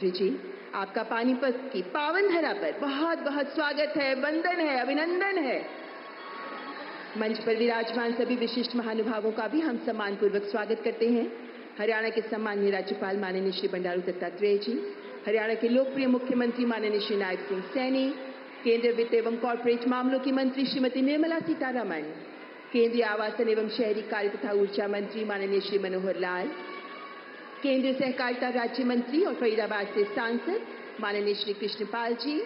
जी, आपका पानीपत की पावन धरा पर बहुत बहुत स्वागत है, वंदन है, अभिनंदन है। मंच पर विराजमान सभी विशिष्ट महानुभावों का भी हम सम्मानपूर्वक स्वागत करते हैं। हरियाणा के सम्माननीय राज्यपाल माननीय श्री बंडारू दत्तात्रेय जी, हरियाणा के लोकप्रिय मुख्यमंत्री माननीय श्री नायब सिंह सैनी, केंद्रीय वित्त एवं कॉर्पोरेट मामलों की मंत्री श्रीमती निर्मला सीतारमण, केंद्रीय आवासन एवं शहरी कार्य तथा ऊर्जा मंत्री माननीय श्री मनोहर लाल, केंद्रीय सहकारिता राज्य मंत्री और फरीदाबाद से सांसद माननीय श्री कृष्णपाल जी,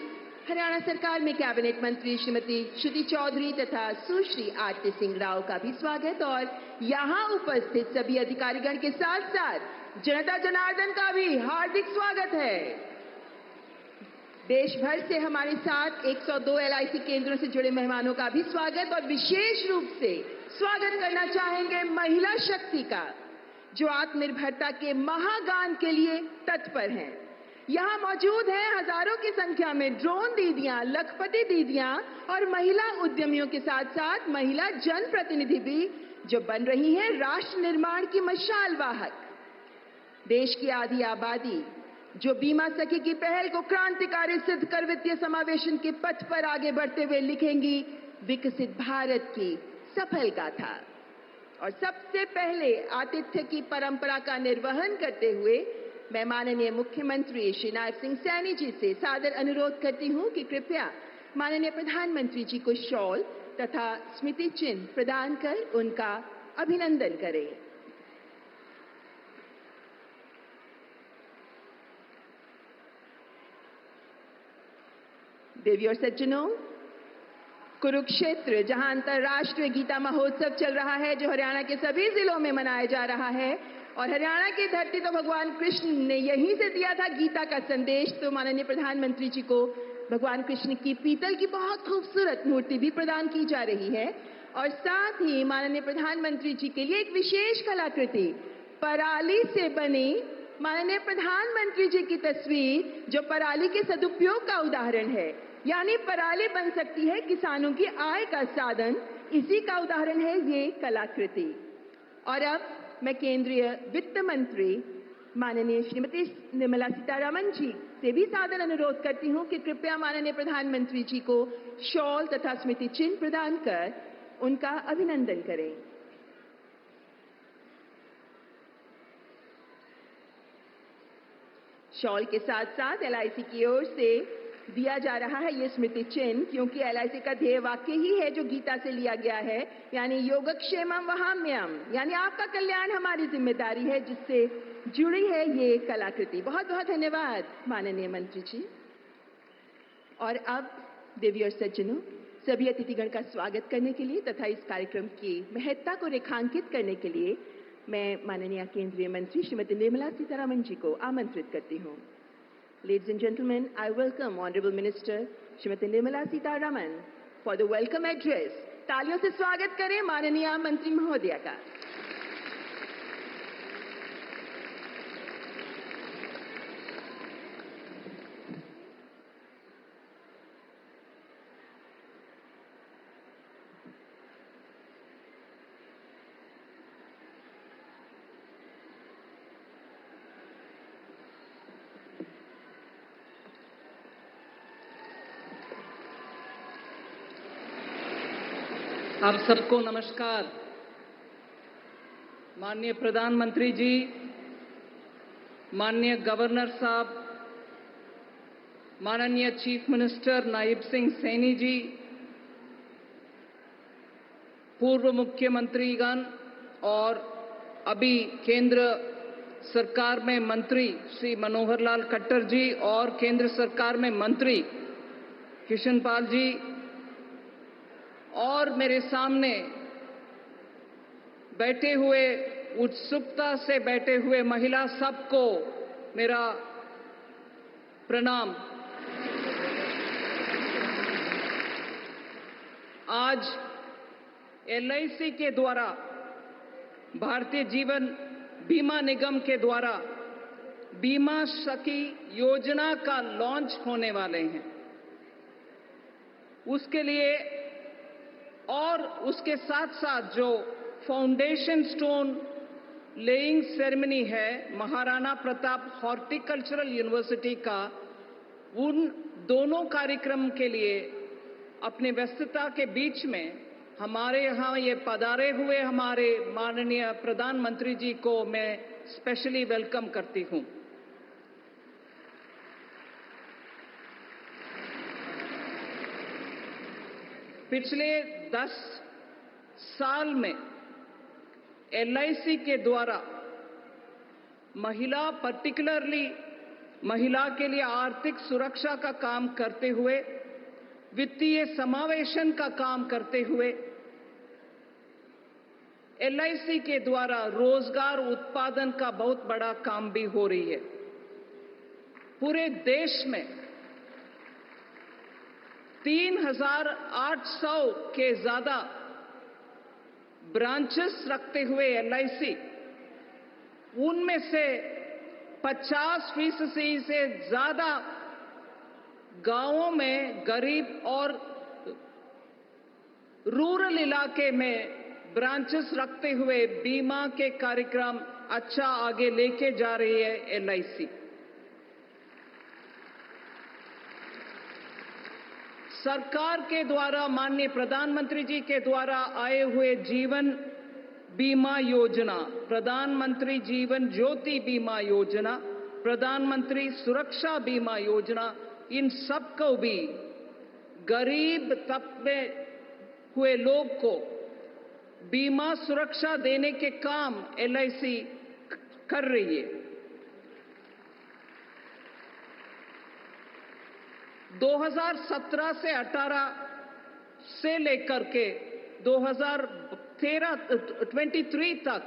हरियाणा सरकार में कैबिनेट मंत्री श्रीमती श्रुति चौधरी तथा सुश्री आरती सिंह राव का भी स्वागत और यहां उपस्थित सभी अधिकारीगण के साथ साथ जनता जनार्दन का भी हार्दिक स्वागत है। देश भर से हमारे साथ 102 LIC केंद्रों से जुड़े मेहमानों का भी स्वागत और विशेष रूप से स्वागत करना चाहेंगे महिला शक्ति का, जो आत्मनिर्भरता के महागान के लिए तत्पर हैं। यहाँ मौजूद हैं हजारों की संख्या में ड्रोन दीदियां, लखपति दीदियां और महिला उद्यमियों के साथ साथ महिला जनप्रतिनिधि भी, जो बन रही हैं राष्ट्र निर्माण की मशाल वाहक। देश की आधी आबादी जो बीमा सखी की पहल को क्रांतिकारी सिद्ध कर वित्तीय समावेशन के पथ पर आगे बढ़ते हुए लिखेंगी विकसित भारत की सफल गाथा। और सबसे पहले आतिथ्य की परंपरा का निर्वहन करते हुए मैं माननीय मुख्यमंत्री श्री नायब सिंह सैनी जी से सादर अनुरोध करती हूं कि कृपया माननीय प्रधानमंत्री जी को शॉल तथा स्मृति चिन्ह प्रदान कर उनका अभिनंदन करें। देवी और सज्जनों, कुरुक्षेत्र जहां अंतर्राष्ट्रीय गीता महोत्सव चल रहा है, जो हरियाणा के सभी जिलों में मनाया जा रहा है, और हरियाणा की धरती तो भगवान कृष्ण ने यहीं से दिया था गीता का संदेश, तो माननीय प्रधानमंत्री जी को भगवान कृष्ण की पीतल की बहुत खूबसूरत मूर्ति भी प्रदान की जा रही है। और साथ ही माननीय प्रधानमंत्री जी के लिए एक विशेष कलाकृति पराली से बनी माननीय प्रधानमंत्री जी की तस्वीर, जो पराली के सदुपयोग का उदाहरण है, यानी पराली बन सकती है किसानों की आय का साधन, इसी का उदाहरण है ये कलाकृति। और अब मैं केंद्रीय वित्त मंत्री माननीय श्रीमती निर्मला सीतारमण जी से भी सादर अनुरोध करती हूं कि कृपया माननीय प्रधानमंत्री जी को शॉल तथा स्मृति चिन्ह प्रदान कर उनका अभिनंदन करें। शॉल के साथ साथ LIC की ओर से दिया जा रहा है ये स्मृति चिन्ह, क्योंकि LIC का ध्येय वाक्य ही है जो गीता से लिया गया है, यानी योगक्षेमम वहाम्यम, यानी आपका कल्याण हमारी जिम्मेदारी है, जिससे जुड़ी है ये कलाकृति। बहुत बहुत धन्यवाद माननीय मंत्री जी। और अब देवी और सज्जनों, सभी अतिथिगण का स्वागत करने के लिए तथा इस कार्यक्रम की महत्ता को रेखांकित करने के लिए मैं माननीय केंद्रीय मंत्री श्रीमती निर्मला सीतारमण जी को आमंत्रित करती हूँ। Ladies and gentlemen, I welcome Honorable Minister Srimati Nirmala Sitharaman for the welcome address. तालियों से स्वागत करें माननीय मंत्री महोदया का। आप सबको नमस्कार। माननीय प्रधानमंत्री जी, माननीय गवर्नर साहब, माननीय चीफ मिनिस्टर नायब सिंह सैनी जी, पूर्व मुख्यमंत्रीगण और अभी केंद्र सरकार में मंत्री श्री मनोहर लाल खट्टर जी और केंद्र सरकार में मंत्री कृष्णपाल जी, और मेरे सामने बैठे हुए, उत्सुकता से बैठे हुए महिला सबको मेरा प्रणाम। आज LIC के द्वारा, भारतीय जीवन बीमा निगम के द्वारा बीमा सखी योजना का लॉन्च होने वाले हैं। उसके लिए और उसके साथ साथ जो फाउंडेशन स्टोन लेइंग सेरेमनी है महाराणा प्रताप हॉर्टिकल्चरल यूनिवर्सिटी का, उन दोनों कार्यक्रम के लिए अपनी व्यस्तता के बीच में हमारे यहाँ ये पधारे हुए हमारे माननीय प्रधानमंत्री जी को मैं स्पेशली वेलकम करती हूँ। पिछले 10 साल में LIC के द्वारा पर्टिकुलरली महिला के लिए आर्थिक सुरक्षा का काम करते हुए, वित्तीय समावेशन का काम करते हुए, LIC के द्वारा रोजगार उत्पादन का बहुत बड़ा काम भी हो रही है। पूरे देश में 3,800 के ज्यादा ब्रांचेस रखते हुए LIC, उनमें से 50% से ज्यादा गांवों में गरीब और रूरल इलाके में ब्रांचेस रखते हुए बीमा के कार्यक्रम अच्छा आगे लेके जा रही है LIC। सरकार के द्वारा माननीय प्रधानमंत्री जी के द्वारा आए हुए जीवन बीमा योजना, प्रधानमंत्री जीवन ज्योति बीमा योजना, प्रधानमंत्री सुरक्षा बीमा योजना, इन सबको भी गरीब तबके हुए लोग को बीमा सुरक्षा देने के काम LIC कर रही है। 2017 से 18 से लेकर के 2023 तक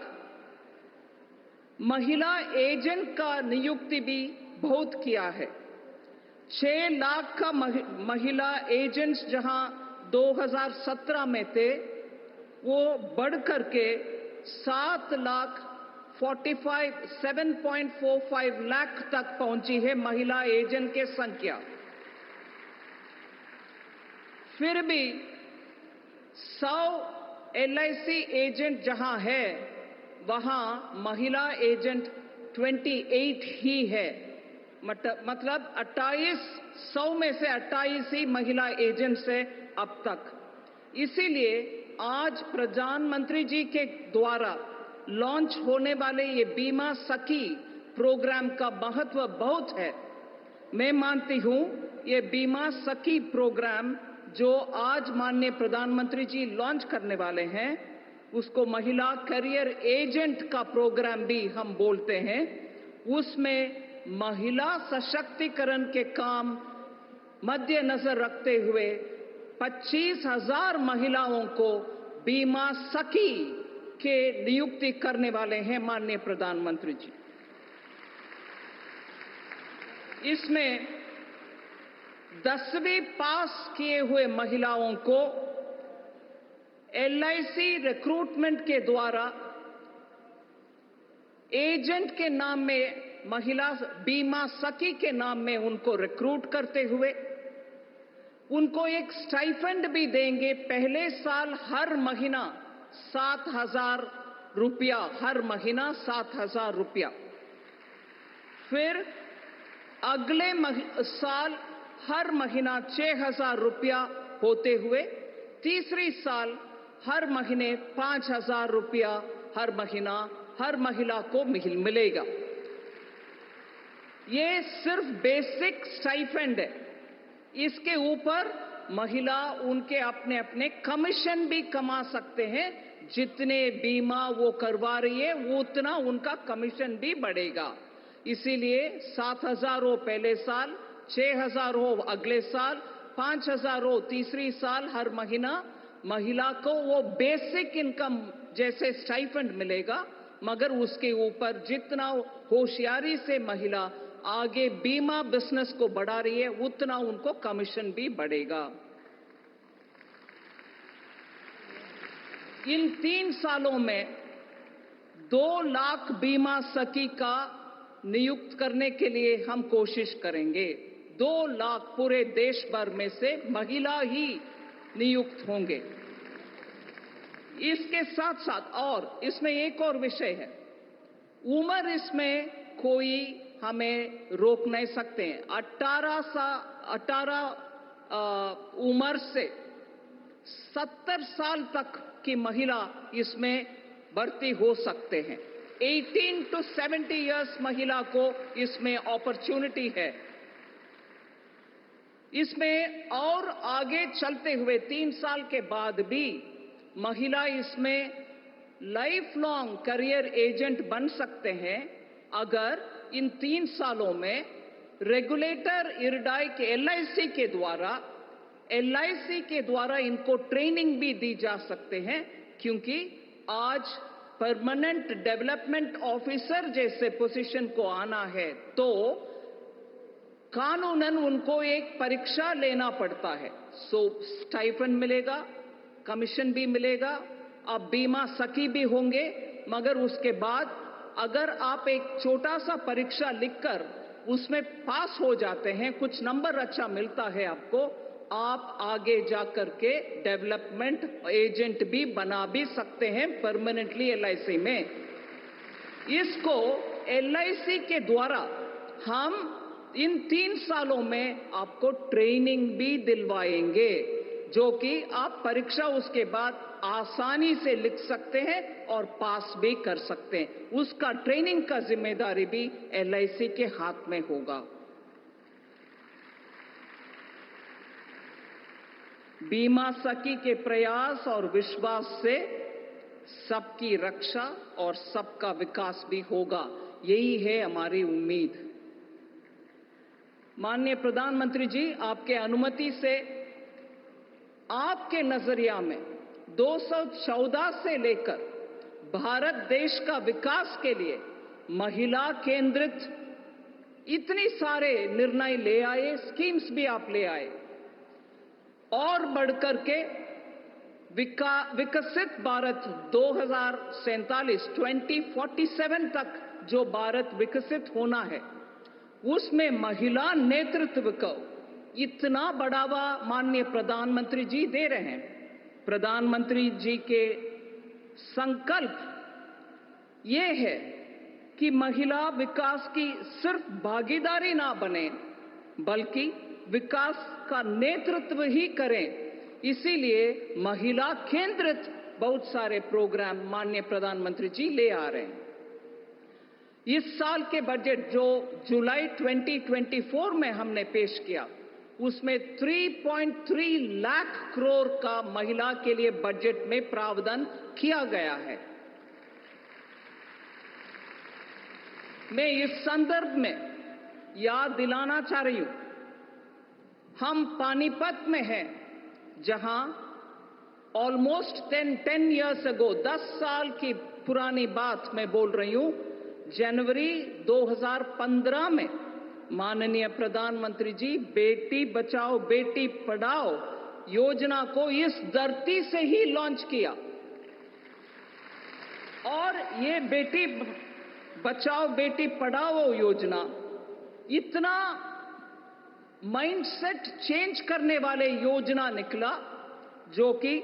महिला एजेंट का नियुक्ति भी बहुत किया है। 6 लाख का महिला एजेंट्स जहां 2017 में थे, वो बढ़ करके 7.45 लाख तक पहुंची है महिला एजेंट के संख्या। फिर भी 100 LIC एजेंट जहां है, वहां महिला एजेंट 28 ही है। मतलब 100 में से 28 ही महिला एजेंट्स है अब तक। इसीलिए आज प्रधानमंत्री जी के द्वारा लॉन्च होने वाले ये बीमा सखी प्रोग्राम का महत्व बहुत है। मैं मानती हूं ये बीमा सखी प्रोग्राम जो आज माननीय प्रधानमंत्री जी लॉन्च करने वाले हैं, उसको महिला करियर एजेंट का प्रोग्राम भी हम बोलते हैं। उसमें महिला सशक्तिकरण के काम मद्देनजर रखते हुए 25,000 महिलाओं को बीमा सखी के नियुक्ति करने वाले हैं माननीय प्रधानमंत्री जी। इसमें 10वीं पास किए हुए महिलाओं को LIC रिक्रूटमेंट के द्वारा एजेंट के नाम में, महिला बीमा सखी के नाम में उनको रिक्रूट करते हुए उनको एक स्टाइफंड भी देंगे। पहले साल हर महीना 7,000 रुपया, हर महीना 7,000 रुपया। फिर अगले साल हर महीना 6,000 रुपया होते हुए तीसरी साल हर महीने 5,000 रुपया हर महीना हर महिला को मिलेगा। ये सिर्फ बेसिक स्टाइपेंड है। इसके ऊपर महिला उनके अपने अपने कमीशन भी कमा सकते हैं। जितने बीमा वो करवा रही है उतना उनका कमीशन भी बढ़ेगा। इसीलिए 7,000 हो पहले साल, 6,000 हो अगले साल, 5,000 हो तीसरी साल हर महीना महिला को वो बेसिक इनकम जैसे स्टाइपेंड मिलेगा। मगर उसके ऊपर जितना होशियारी से महिला आगे बीमा बिजनेस को बढ़ा रही है उतना उनको कमीशन भी बढ़ेगा। इन 3 सालों में 2 लाख बीमा सखी का नियुक्त करने के लिए हम कोशिश करेंगे। 2 लाख पूरे देश भर में से महिला ही नियुक्त होंगे। इसके साथ साथ और इसमें एक और विषय है, उम्र इसमें कोई हमें रोक नहीं सकते हैं। 18 उम्र से 70 साल तक की महिला इसमें भर्ती हो सकते हैं। 18 to 70 इयर्स महिला को इसमें अपॉर्चुनिटी है। इसमें और आगे चलते हुए 3 साल के बाद भी महिला इसमें लाइफ लॉन्ग करियर एजेंट बन सकते हैं अगर इन 3 सालों में रेगुलेटर इरडाई के LIC के द्वारा इनको ट्रेनिंग भी दी जा सकते हैं, क्योंकि आज परमानेंट डेवलपमेंट ऑफिसर जैसे पोजीशन को आना है तो कानूनन उनको एक परीक्षा लेना पड़ता है। सो स्टाइफन मिलेगा, कमीशन भी मिलेगा, आप बीमा सखी भी होंगे, मगर उसके बाद अगर आप एक छोटा सा परीक्षा लिखकर उसमें पास हो जाते हैं, कुछ नंबर अच्छा मिलता है आपको, आप आगे जाकर के डेवलपमेंट एजेंट भी बना भी सकते हैं परमानेंटली LIC में। इसको LIC के द्वारा हम इन 3 सालों में आपको ट्रेनिंग भी दिलवाएंगे, जो कि आप परीक्षा उसके बाद आसानी से लिख सकते हैं और पास भी कर सकते हैं। उसका ट्रेनिंग का जिम्मेदारी भी LIC के हाथ में होगा। बीमा सखी के प्रयास और विश्वास से सबकी रक्षा और सबका विकास भी होगा, यही है हमारी उम्मीद। माननीय प्रधानमंत्री जी, आपके अनुमति से आपके नजरिया में 214 से लेकर भारत देश का विकास के लिए महिला केंद्रित इतनी सारे निर्णय ले आए, स्कीम्स भी आप ले आए, और बढ़कर के विकसित भारत 2047 तक जो भारत विकसित होना है, उसमें महिला नेतृत्व को इतना बढ़ावा माननीय प्रधानमंत्री जी दे रहे हैं। प्रधानमंत्री जी के संकल्प ये है कि महिला विकास की सिर्फ भागीदारी ना बने, बल्कि विकास का नेतृत्व ही करें। इसीलिए महिला केंद्रित बहुत सारे प्रोग्राम माननीय प्रधानमंत्री जी ले आ रहे हैं। इस साल के बजट जो जुलाई 2024 में हमने पेश किया, उसमें 3.3 लाख करोड़ का महिला के लिए बजट में प्रावधान किया गया है। मैं इस संदर्भ में याद दिलाना चाह रही हूं, हम पानीपत में हैं, जहां ऑलमोस्ट 10 इयर्स अगो, 10 साल की पुरानी बात मैं बोल रही हूं, जनवरी 2015 में माननीय प्रधानमंत्री जी बेटी बचाओ बेटी पढ़ाओ योजना को इस धरती से ही लॉन्च किया। और ये बेटी बचाओ बेटी पढ़ाओ योजना इतना माइंडसेट चेंज करने वाले योजना निकला, जो कि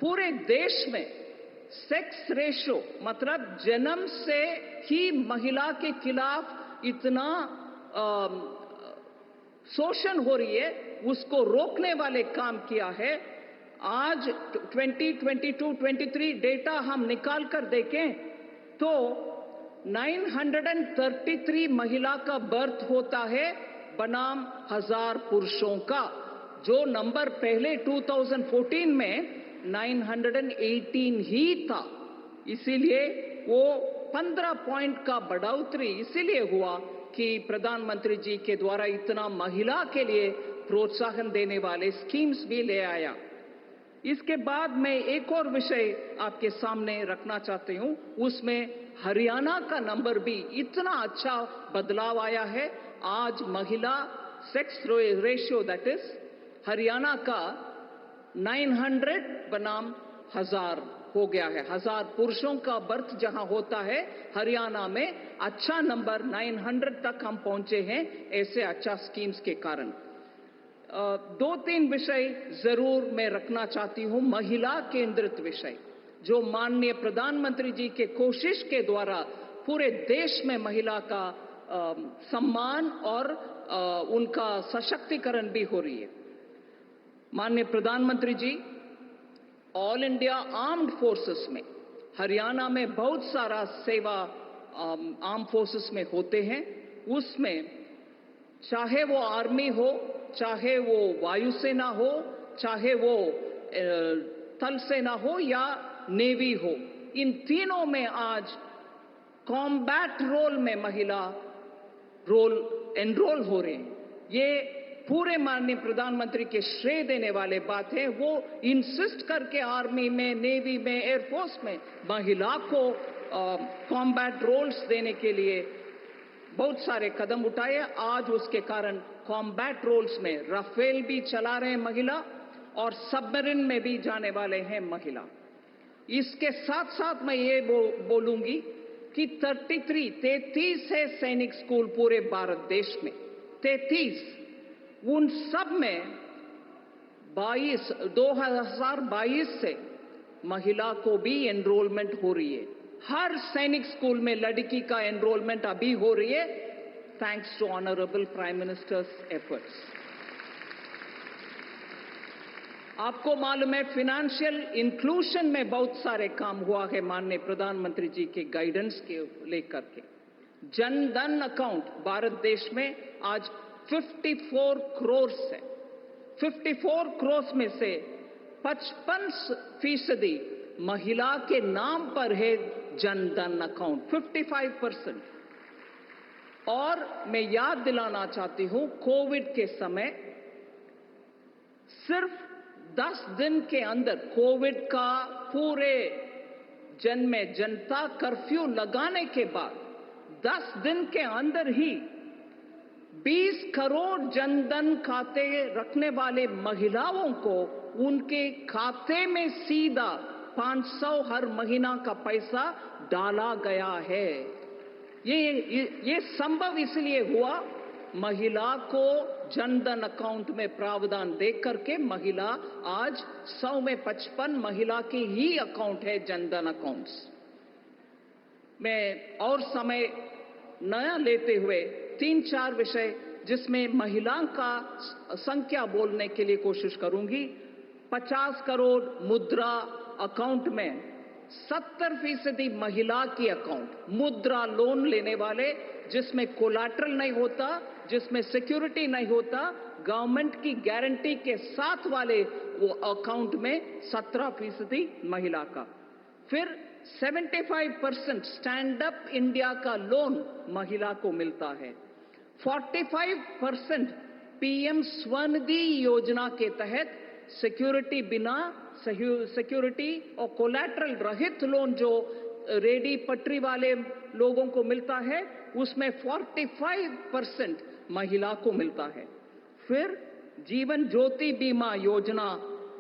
पूरे देश में सेक्स रेशो मतलब जन्म से ही महिला के खिलाफ इतना शोषण हो रही है, उसको रोकने वाले काम किया है। आज 2022-23 डेटा हम निकाल कर देखें तो 933 महिला का बर्थ होता है बनाम 1000 पुरुषों का, जो नंबर पहले 2014 में 918 ही था। इसीलिए वो 15 पॉइंट का बढ़ोतरी इसीलिए हुआ कि प्रधानमंत्री जी के द्वारा इतना महिला के लिए प्रोत्साहन देने वाले स्कीम्स भी ले आया। इसके बाद मैं एक और विषय आपके सामने रखना चाहती हूं, उसमें हरियाणा का नंबर भी इतना अच्छा बदलाव आया है। आज महिला sex ratio that is Haryana का 900 बनाम 1000 हो गया है। 1000 पुरुषों का बर्थ जहां होता है, हरियाणा में अच्छा नंबर 900 तक हम पहुंचे हैं, ऐसे अच्छा स्कीम्स के कारण। 2-3 विषय जरूर मैं रखना चाहती हूं, महिला केंद्रित विषय, जो माननीय प्रधानमंत्री जी के कोशिश के द्वारा पूरे देश में महिला का सम्मान और उनका सशक्तिकरण भी हो रही है। माननीय प्रधानमंत्री जी, ऑल इंडिया आर्म्ड फोर्सेस में हरियाणा में बहुत सारा सेवा आर्म फोर्सेस में होते हैं। उसमें चाहे वो आर्मी हो, चाहे वो वायुसेना हो, चाहे वो थल सेना हो या नेवी हो, इन तीनों में आज कॉम्बैट रोल में महिला रोल एनरोल हो रहे हैं। ये पूरे माननीय प्रधानमंत्री के श्रेय देने वाले बात है। वो इंसिस्ट करके आर्मी में, नेवी में, एयरफोर्स में महिला को कॉम्बैट रोल्स देने के लिए बहुत सारे कदम उठाए। आज उसके कारण कॉम्बैट रोल्स में राफेल भी चला रहे हैं महिला और सबमरीन में भी जाने वाले हैं महिला। इसके साथ साथ मैं ये बोलूंगी कि 33 है सैनिक स्कूल पूरे भारत देश में, 33, उन सब में 2022 से महिला को भी एनरोलमेंट हो रही है। हर सैनिक स्कूल में लड़की का एनरोलमेंट अभी हो रही है, thanks to honourable prime minister's efforts. आपको मालूम है, फाइनेंशियल इंक्लूजन में बहुत सारे काम हुआ है माननीय प्रधानमंत्री जी के गाइडेंस के लेकर के। जन धन अकाउंट भारत देश में आज 54 करोड़ है। 54 करोड़ में से 55% महिला के नाम पर है जन धन अकाउंट, 55%। और मैं याद दिलाना चाहती हूं, कोविड के समय सिर्फ 10 दिन के अंदर कोविड का पूरे जनता कर्फ्यू लगाने के बाद 10 दिन के अंदर ही 20 करोड़ जनधन खाते रखने वाले महिलाओं को उनके खाते में सीधा 500 हर महीना का पैसा डाला गया है। ये संभव इसलिए हुआ, महिला को जनधन अकाउंट में प्रावधान दे करके महिला आज 100 में 55 महिला के ही अकाउंट है जनधन अकाउंट्स। मैं और समय नया लेते हुए 3-4 विषय जिसमें महिलाओं का संख्या बोलने के लिए कोशिश करूंगी। 50 करोड़ मुद्रा अकाउंट में 70% महिला की अकाउंट, मुद्रा लोन लेने वाले, जिसमें कोलैटरल नहीं होता, जिसमें सिक्योरिटी नहीं होता, गवर्नमेंट की गारंटी के साथ वाले वो अकाउंट में 17% महिला का। फिर 75% स्टैंड अप इंडिया का लोन महिला को मिलता है। 45% पीएम स्वनिधि योजना के तहत सिक्योरिटी और कोलैटरल रहित लोन जो रेडी पटरी वाले लोगों को मिलता है, उसमें 45% महिला को मिलता है। फिर जीवन ज्योति बीमा योजना,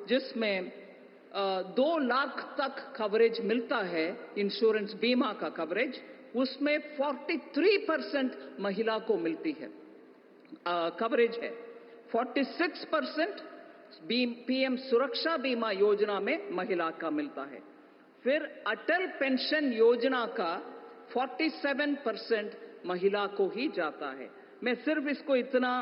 जिसमें 2 लाख तक कवरेज मिलता है, इंश्योरेंस बीमा का कवरेज, उसमें 43% महिला को मिलती है, कवरेज है। 46% पीएम सुरक्षा बीमा योजना में महिला का मिलता है। फिर अटल पेंशन योजना का 47% महिला को ही जाता है। मैं सिर्फ इसको इतना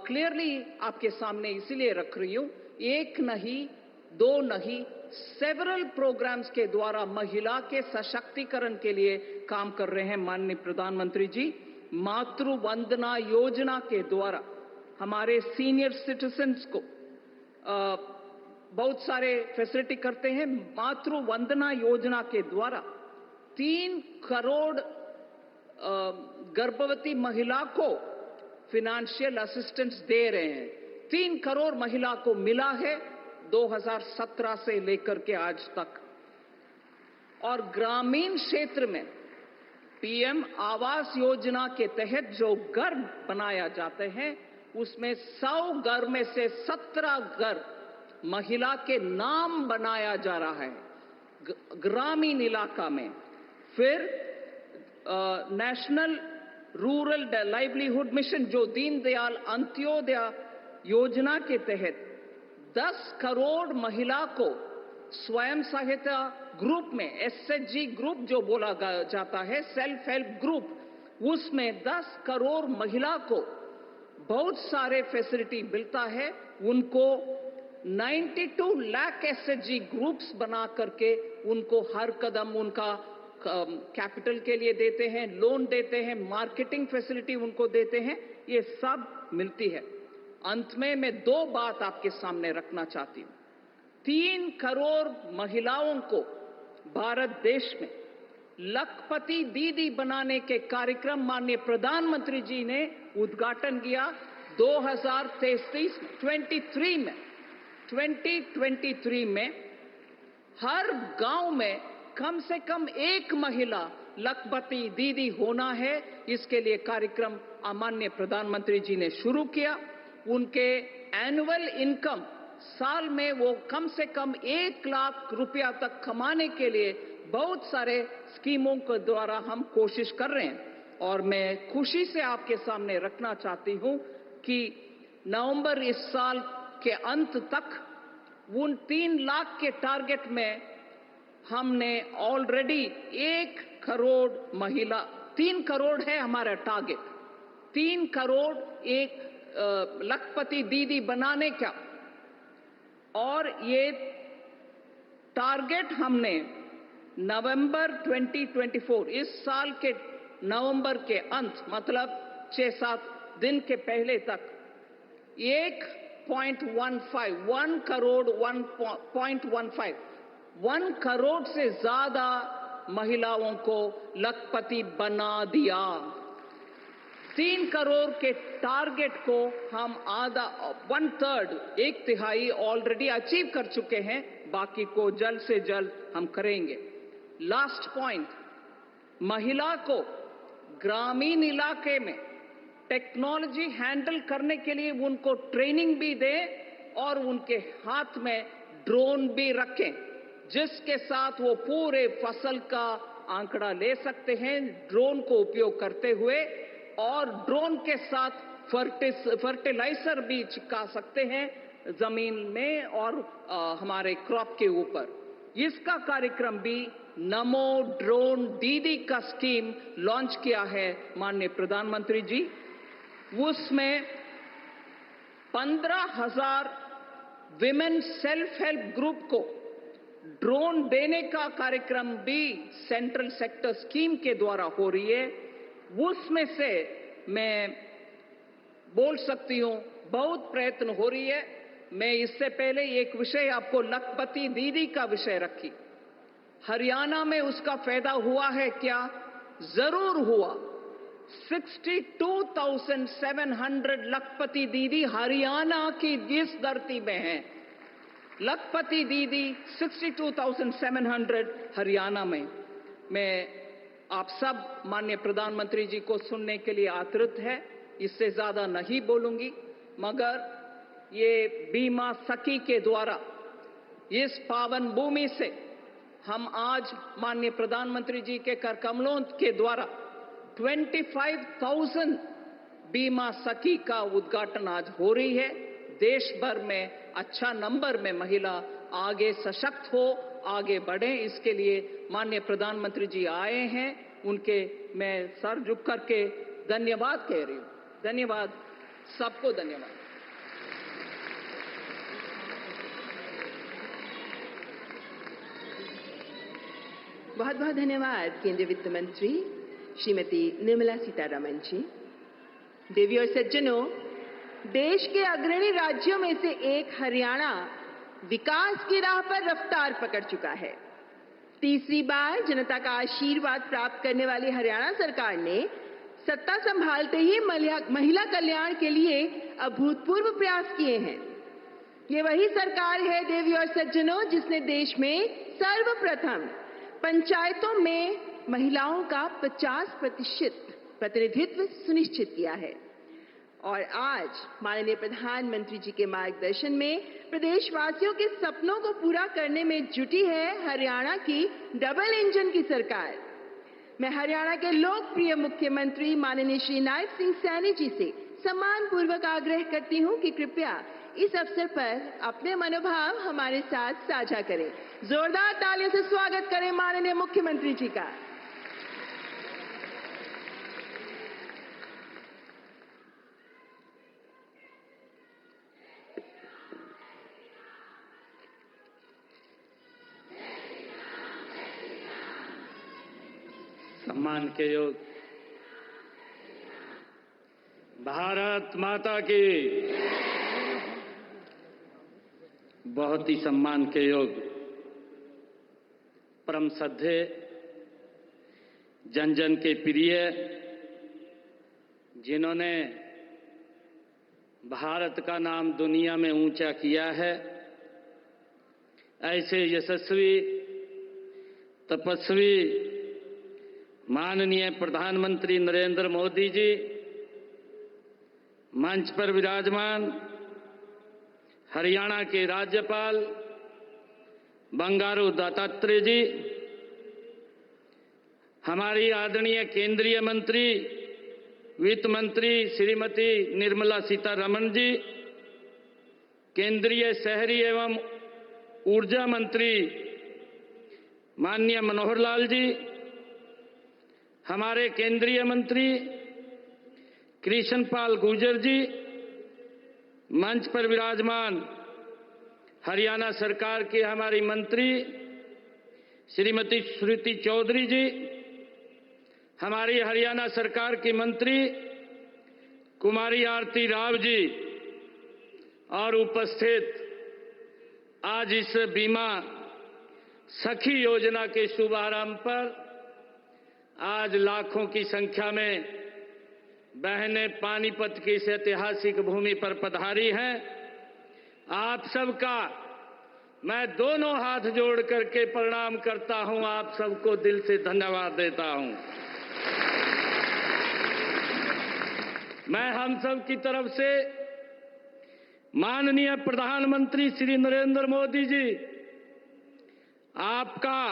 क्लियरली आपके सामने इसलिए रख रही हूं, एक नहीं, 2 नहीं, सेवरल प्रोग्राम्स के द्वारा महिला के सशक्तिकरण के लिए काम कर रहे हैं माननीय प्रधानमंत्री जी। मातृ वंदना योजना के द्वारा हमारे सीनियर सिटीजन्स को बहुत सारे फैसिलिटी करते हैं। मातृ वंदना योजना के द्वारा 3 करोड़ गर्भवती महिला को फाइनेंशियल असिस्टेंस दे रहे हैं। 3 करोड़ महिला को मिला है 2017 से लेकर के आज तक। और ग्रामीण क्षेत्र में पीएम आवास योजना के तहत जो घर बनाया जाते हैं, उसमें 100 घर में से 17 घर महिला के नाम बनाया जा रहा है ग्रामीण इलाका में। फिर नेशनल रूरल लाइवलीहुड मिशन, जो दीनदयाल अंत्योदय योजना के तहत 10 करोड़ महिला को स्वयं सहायता ग्रुप में एसएचजी ग्रुप जो बोला जाता है, सेल्फ हेल्प ग्रुप, उसमें 10 करोड़ महिला को बहुत सारे फैसिलिटी मिलता है। उनको 92 लाख एसएचजी ग्रुप्स बना करके उनको हर कदम उनका कैपिटल के लिए देते हैं, लोन देते हैं, मार्केटिंग फैसिलिटी उनको देते हैं, ये सब मिलती है। अंत में मैं 2 बात आपके सामने रखना चाहती हूं। 3 करोड़ महिलाओं को भारत देश में लखपति दीदी बनाने के कार्यक्रम माननीय प्रधानमंत्री जी ने उद्घाटन किया 2023 में हर गांव में कम से कम एक महिला लखपति दीदी होना है। इसके लिए कार्यक्रम माननीय प्रधानमंत्री जी ने शुरू किया। उनके एनुअल इनकम साल में वो कम से कम 1 लाख रुपया तक कमाने के लिए बहुत सारे स्कीमों के द्वारा हम कोशिश कर रहे हैं। और मैं खुशी से आपके सामने रखना चाहती हूं कि नवंबर इस साल के अंत तक उन 3 लाख के टारगेट में हमने ऑलरेडी 1 करोड़ महिला, 3 करोड़ है हमारा टारगेट, 3 करोड़ एक लखपति दीदी बनाने का। और ये टारगेट हमने नवंबर 2024 इस साल के नवंबर के अंत मतलब 6-7 दिन के पहले तक 1 करोड़ 1 करोड़ से ज्यादा महिलाओं को लखपति बना दिया। 3 करोड़ के टारगेट को हम आधा 1/3 1 तिहाई ऑलरेडी अचीव कर चुके हैं, बाकी को जल्द से जल्द हम करेंगे। लास्ट पॉइंट, महिला को ग्रामीण इलाके में टेक्नोलॉजी हैंडल करने के लिए उनको ट्रेनिंग भी दें और उनके हाथ में ड्रोन भी रखें, जिसके साथ वो पूरे फसल का आंकड़ा ले सकते हैं ड्रोन को उपयोग करते हुए, और ड्रोन के साथ फर्टिलाइजर भी चिपका सकते हैं जमीन में और हमारे क्रॉप के ऊपर। इसका कार्यक्रम भी नमो ड्रोन दीदी का स्कीम लॉन्च किया है माननीय प्रधानमंत्री जी। उसमें 15,000 विमेन सेल्फ हेल्प ग्रुप को ड्रोन देने का कार्यक्रम भी सेंट्रल सेक्टर स्कीम के द्वारा हो रही है। उसमें से मैं बोल सकती हूं बहुत प्रयत्न हो रही है। मैं इससे पहले एक विषय आपको लखपति दीदी का विषय रखी। हरियाणा में उसका फायदा हुआ है क्या? जरूर हुआ। 62,700 लखपति दीदी हरियाणा की इस धरती में हैं। लखपति दीदी 62,700 हरियाणा में। मैं आप सब माननीय प्रधानमंत्री जी को सुनने के लिए आतुर है, इससे ज्यादा नहीं बोलूंगी, मगर ये बीमा सखी के द्वारा इस पावन भूमि से हम आज माननीय प्रधानमंत्री जी के कर कमलों के द्वारा 25,000 बीमा सखी का उद्घाटन आज हो रही है। देश भर में अच्छा नंबर में महिला आगे सशक्त हो, आगे बढ़े, इसके लिए माननीय प्रधानमंत्री जी आए हैं। उनके मैं सर झुक करके धन्यवाद कह रही हूं। धन्यवाद, सबको धन्यवाद। बहुत बहुत धन्यवाद केंद्रीय वित्त मंत्री श्रीमती निर्मला सीतारमण जी। देवी और सज्जनों, देश के अग्रणी राज्यों में से एक हरियाणा विकास की राह पर रफ्तार पकड़ चुका है। तीसरी बार जनता का आशीर्वाद प्राप्त करने वाली हरियाणा सरकार ने सत्ता संभालते ही महिला कल्याण के लिए अभूतपूर्व प्रयास किए हैं। ये वही सरकार है देवी और सज्जनों, जिसने देश में सर्वप्रथम पंचायतों में महिलाओं का 50% प्रतिनिधित्व सुनिश्चित किया है। और आज माननीय प्रधानमंत्री जी के मार्गदर्शन में प्रदेशवासियों के सपनों को पूरा करने में जुटी है हरियाणा की डबल इंजन की सरकार। मैं हरियाणा के लोकप्रिय मुख्यमंत्री माननीय श्री नायब सिंह सैनी जी से सम्मान पूर्वक आग्रह करती हूं कि कृपया इस अवसर पर अपने मनोभाव हमारे साथ साझा करें। जोरदार तालियों से स्वागत करें माननीय मुख्यमंत्री जी का। सम्मान के योग भारत माता की बहुत ही सम्मान के योग परम श्रद्धेय जन जन के प्रिय जिन्होंने भारत का नाम दुनिया में ऊंचा किया है, ऐसे यशस्वी तपस्वी माननीय प्रधानमंत्री नरेंद्र मोदी जी, मंच पर विराजमान हरियाणा के राज्यपाल बंडारू दत्तात्रेय जी, हमारी आदरणीय केंद्रीय मंत्री वित्त मंत्री श्रीमती निर्मला सीतारमण जी, केंद्रीय शहरी एवं ऊर्जा मंत्री माननीय मनोहर लाल जी, हमारे केंद्रीय मंत्री कृष्णपाल गुर्जर जी, मंच पर विराजमान हरियाणा सरकार के हमारी मंत्री श्रीमती श्रुति चौधरी जी, हमारी हरियाणा सरकार की मंत्री कुमारी आरती राव जी और उपस्थित आज इस बीमा सखी योजना के शुभारंभ पर आज लाखों की संख्या में बहनें पानीपत की इस ऐतिहासिक भूमि पर पधारी हैं। आप सबका मैं दोनों हाथ जोड़ करके प्रणाम करता हूं, आप सबको दिल से धन्यवाद देता हूं। मैं हम सब की तरफ से माननीय प्रधानमंत्री श्री नरेंद्र मोदी जी, आपका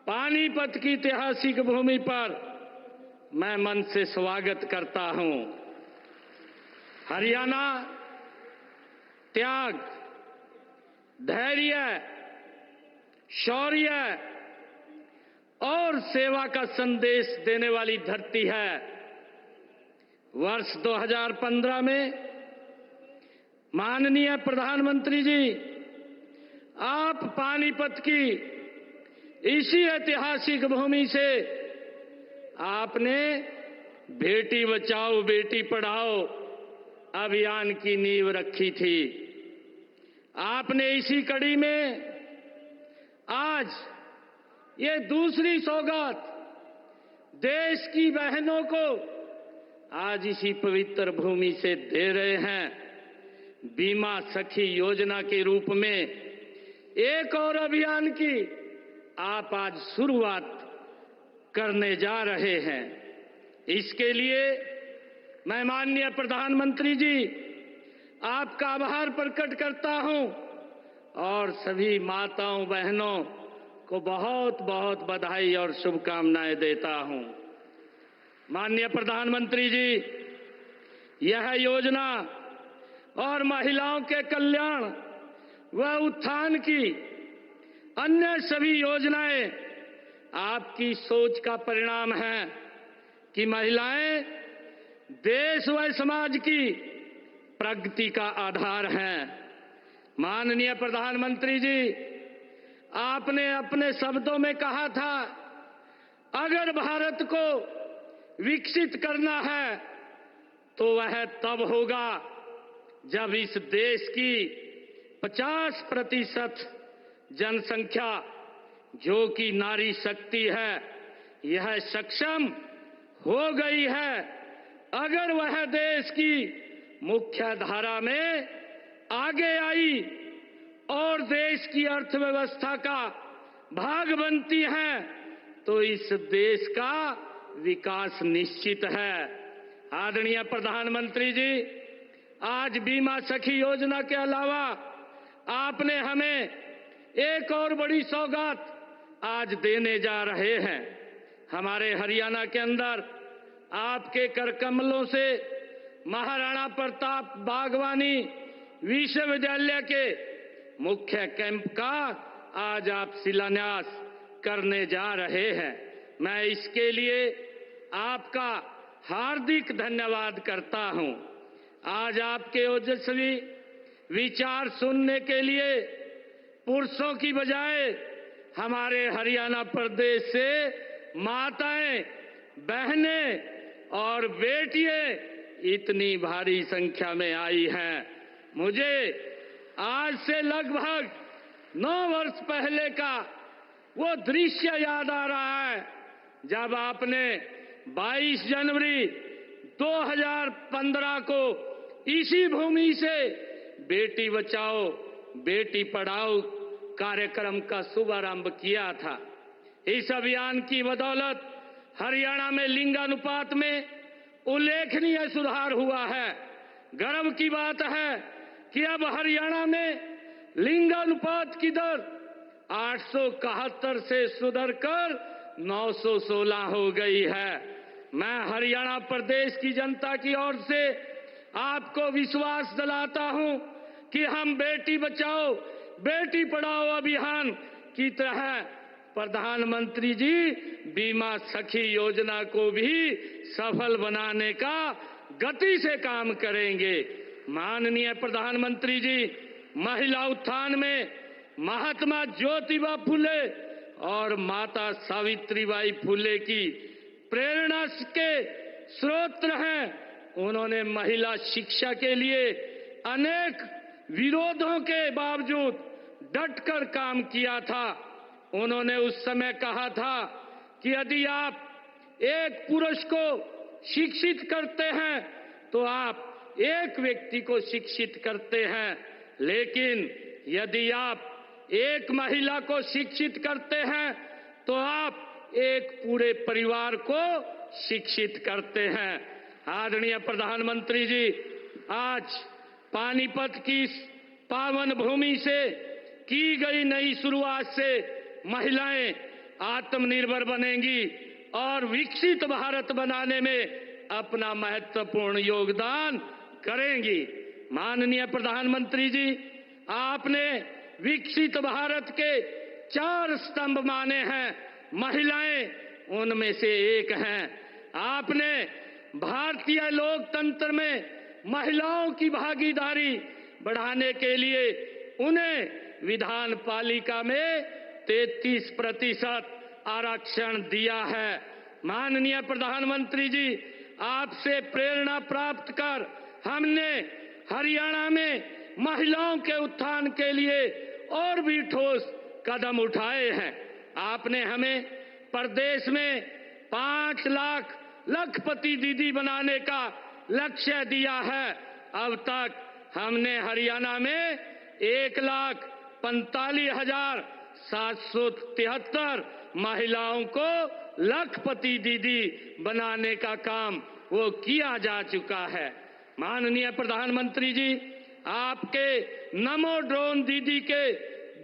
पानीपत की ऐतिहासिक भूमि पर मैं मन से स्वागत करता हूं। हरियाणा त्याग, धैर्य, शौर्य और सेवा का संदेश देने वाली धरती है। वर्ष 2015 में माननीय प्रधानमंत्री जी, आप पानीपत की इसी ऐतिहासिक भूमि से आपने बेटी बचाओ बेटी पढ़ाओ अभियान की नींव रखी थी। आपने इसी कड़ी में आज ये दूसरी सौगात देश की बहनों को आज इसी पवित्र भूमि से दे रहे हैं। बीमा सखी योजना के रूप में एक और अभियान की आप आज शुरुआत करने जा रहे हैं। इसके लिए मैं माननीय प्रधानमंत्री जी आपका आभार प्रकट करता हूं और सभी माताओं बहनों को बहुत बहुत बधाई और शुभकामनाएं देता हूं। माननीय प्रधानमंत्री जी, यह योजना और महिलाओं के कल्याण व उत्थान की अन्य सभी योजनाएं आपकी सोच का परिणाम है कि महिलाएं देश व समाज की प्रगति का आधार हैं। माननीय प्रधानमंत्री जी, आपने अपने शब्दों में कहा था, अगर भारत को विकसित करना है तो वह तब होगा जब इस देश की 50% जनसंख्या जो कि नारी शक्ति है, यह सक्षम हो गई है। अगर वह देश की मुख्य धारा में आगे आई और देश की अर्थव्यवस्था का भाग बनती है तो इस देश का विकास निश्चित है। आदरणीय प्रधानमंत्री जी, आज बीमा सखी योजना के अलावा आपने हमें एक और बड़ी सौगात आज देने जा रहे हैं। हमारे हरियाणा के अंदर आपके कर कमलों से महाराणा प्रताप बागवानी विश्वविद्यालय के मुख्य कैंप का आज आप शिलान्यास करने जा रहे हैं। मैं इसके लिए आपका हार्दिक धन्यवाद करता हूं। आज आपके ओजस्वी विचार सुनने के लिए पुरुषों की बजाय हमारे हरियाणा प्रदेश से माताएं, बहनें और बेटियां इतनी भारी संख्या में आई हैं। मुझे आज से लगभग 9 वर्ष पहले का वो दृश्य याद आ रहा है जब आपने 22 जनवरी 2015 को इसी भूमि से बेटी बचाओ बेटी पढ़ाओ कार्यक्रम का शुभारंभ किया था। इस अभियान की बदौलत हरियाणा में लिंगानुपात में उल्लेखनीय सुधार हुआ है। गर्व की बात है कि अब हरियाणा में लिंगानुपात की दर 871 से सुधरकर 916 हो गई है। मैं हरियाणा प्रदेश की जनता की ओर से आपको विश्वास दिलाता हूं कि हम बेटी बचाओ बेटी पढ़ाओ अभियान की तरह प्रधानमंत्री जी बीमा सखी योजना को भी सफल बनाने का गति से काम करेंगे। माननीय प्रधानमंत्री जी महिला उत्थान में महात्मा ज्योतिबा फुले और माता सावित्रीबाई फुले की प्रेरणा के स्रोत हैं। उन्होंने महिला शिक्षा के लिए अनेक विरोधों के बावजूद डटकर काम किया था। उन्होंने उस समय कहा था कि यदि आप एक पुरुष को शिक्षित करते हैं तो आप एक व्यक्ति को शिक्षित करते हैं, लेकिन यदि आप एक महिला को शिक्षित करते हैं तो आप एक पूरे परिवार को शिक्षित करते हैं। आदरणीय प्रधानमंत्री जी, आज पानीपत की इस पावन भूमि से की गई नई शुरुआत से महिलाएं आत्मनिर्भर बनेंगी और विकसित भारत बनाने में अपना महत्वपूर्ण योगदान करेंगी। माननीय प्रधानमंत्री जी, आपने विकसित भारत के 4 स्तंभ माने हैं, महिलाएं उनमें से एक हैं। आपने भारतीय लोकतंत्र में महिलाओं की भागीदारी बढ़ाने के लिए उन्हें विधान पालिका में 33% आरक्षण दिया है। माननीय प्रधानमंत्री जी, आपसे प्रेरणा प्राप्त कर हमने हरियाणा में महिलाओं के उत्थान के लिए और भी ठोस कदम उठाए हैं। आपने हमें प्रदेश में 5 लाख लखपति दीदी बनाने का लक्ष्य दिया है। अब तक हमने हरियाणा में 1,45,773 महिलाओं को लखपति दीदी बनाने का काम वो किया जा चुका है। माननीय प्रधानमंत्री जी, आपके नमो ड्रोन दीदी के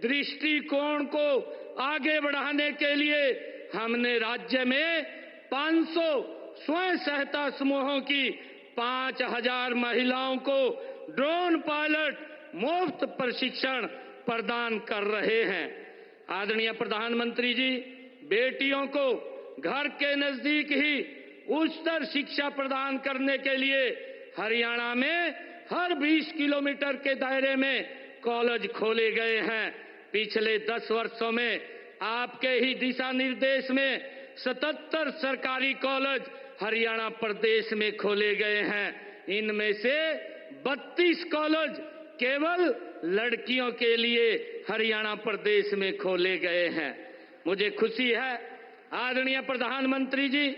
दृष्टिकोण को आगे बढ़ाने के लिए हमने राज्य में 500 स्वयं सहायता समूहों की 5,000 महिलाओं को ड्रोन पायलट मुफ्त प्रशिक्षण प्रदान कर रहे हैं। आदरणीय प्रधानमंत्री जी, बेटियों को घर के नजदीक ही उच्चतर शिक्षा प्रदान करने के लिए हरियाणा में हर 20 किलोमीटर के दायरे में कॉलेज खोले गए हैं। पिछले 10 वर्षों में आपके ही दिशा निर्देश में 77 सरकारी कॉलेज हरियाणा प्रदेश में खोले गए हैं। इनमें से 32 कॉलेज केवल लड़कियों के लिए हरियाणा प्रदेश में खोले गए हैं। मुझे खुशी है आदरणीय प्रधानमंत्री जी,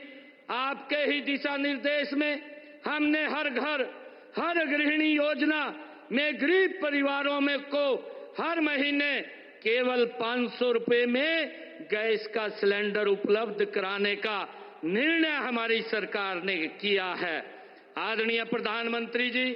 आपके ही दिशा निर्देश में हमने हर घर हर गृहिणी योजना में गरीब परिवारों में को हर महीने केवल 500 रुपए में गैस का सिलेंडर उपलब्ध कराने का निर्णय हमारी सरकार ने किया है। आदरणीय प्रधानमंत्री जी,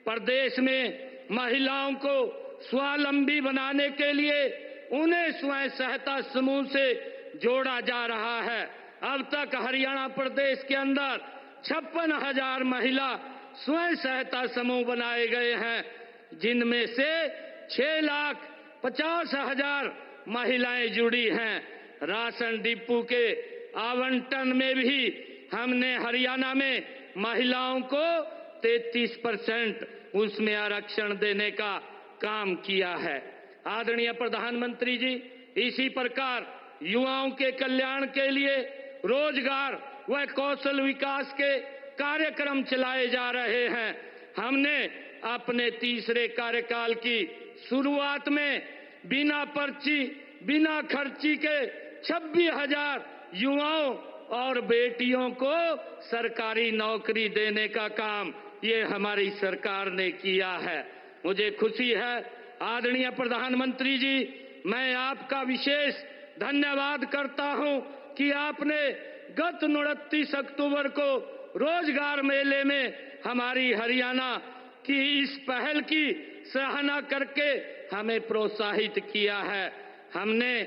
प्रदेश में महिलाओं को स्वावलंबी बनाने के लिए उन्हें स्वयं सहायता समूह से जोड़ा जा रहा है। अब तक हरियाणा प्रदेश के अंदर 56,000 महिला स्वयं सहायता समूह बनाए गए हैं। जिनमें से 6,50,000 महिलाएं जुड़ी हैं। राशन डिपो के आवंटन में भी हमने हरियाणा में महिलाओं को 33% उसमें आरक्षण देने का काम किया है। आदरणीय प्रधानमंत्री जी, इसी प्रकार युवाओं के कल्याण के लिए रोजगार व कौशल विकास के कार्यक्रम चलाए जा रहे हैं। हमने अपने तीसरे कार्यकाल की शुरुआत में बिना पर्ची, बिना खर्ची के 26,000 युवाओं और बेटियों को सरकारी नौकरी देने का काम ये हमारी सरकार ने किया है। मुझे खुशी है आदरणीय प्रधानमंत्री जी, मैं आपका विशेष धन्यवाद करता हूं कि आपने गत 29 अक्टूबर को रोजगार मेले में हमारी हरियाणा की इस पहल की सराहना करके हमें प्रोत्साहित किया है। हमने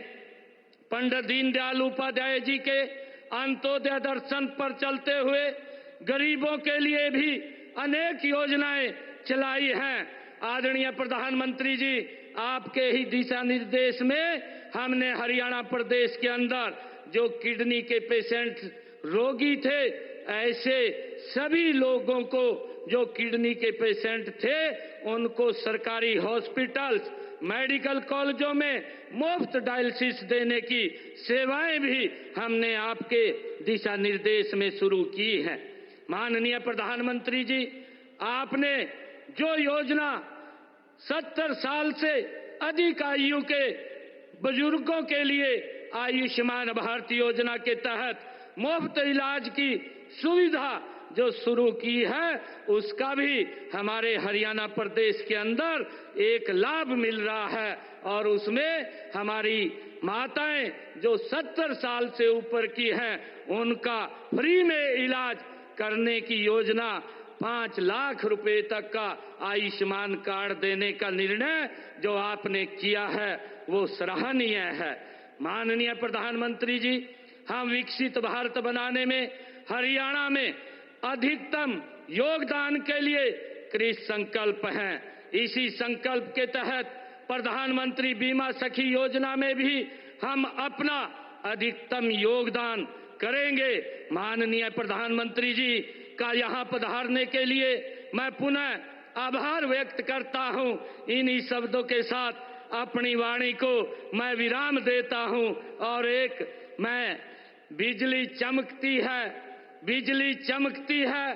पंडित दीनदयाल उपाध्याय जी के अंत्योदय दर्शन पर चलते हुए गरीबों के लिए भी अनेक योजनाएं चलाई हैं। आदरणीय प्रधानमंत्री जी, आपके ही दिशा निर्देश में हमने हरियाणा प्रदेश के अंदर जो किडनी के पेशेंट रोगी थे, ऐसे सभी लोगों को जो किडनी के पेशेंट थे उनको सरकारी हॉस्पिटल्स, मेडिकल कॉलेजों में मुफ्त डायलिसिस देने की सेवाएं भी हमने आपके दिशा निर्देश में शुरू की है। माननीय प्रधानमंत्री जी, आपने जो योजना 70 साल से अधिक आयु के बुजुर्गों के लिए आयुष्मान भारत योजना के तहत मुफ्त इलाज की सुविधा जो शुरू की है, उसका भी हमारे हरियाणा प्रदेश के अंदर एक लाभ मिल रहा है और उसमें हमारी माताएं जो 70 साल से ऊपर की हैं उनका फ्री में इलाज करने की योजना 5 लाख रुपए तक का आयुष्मान कार्ड देने का निर्णय जो आपने किया है वो सराहनीय है। माननीय प्रधानमंत्री जी, हम विकसित भारत बनाने में हरियाणा में अधिकतम योगदान के लिए कृत संकल्प हैं। इसी संकल्प के तहत प्रधानमंत्री बीमा सखी योजना में भी हम अपना अधिकतम योगदान करेंगे। माननीय प्रधानमंत्री जी का यहां पधारने के लिए मैं पुनः आभार व्यक्त करता हूं। इन्हीं शब्दों के साथ अपनी वाणी को मैं विराम देता हूं और मैं बिजली चमकती है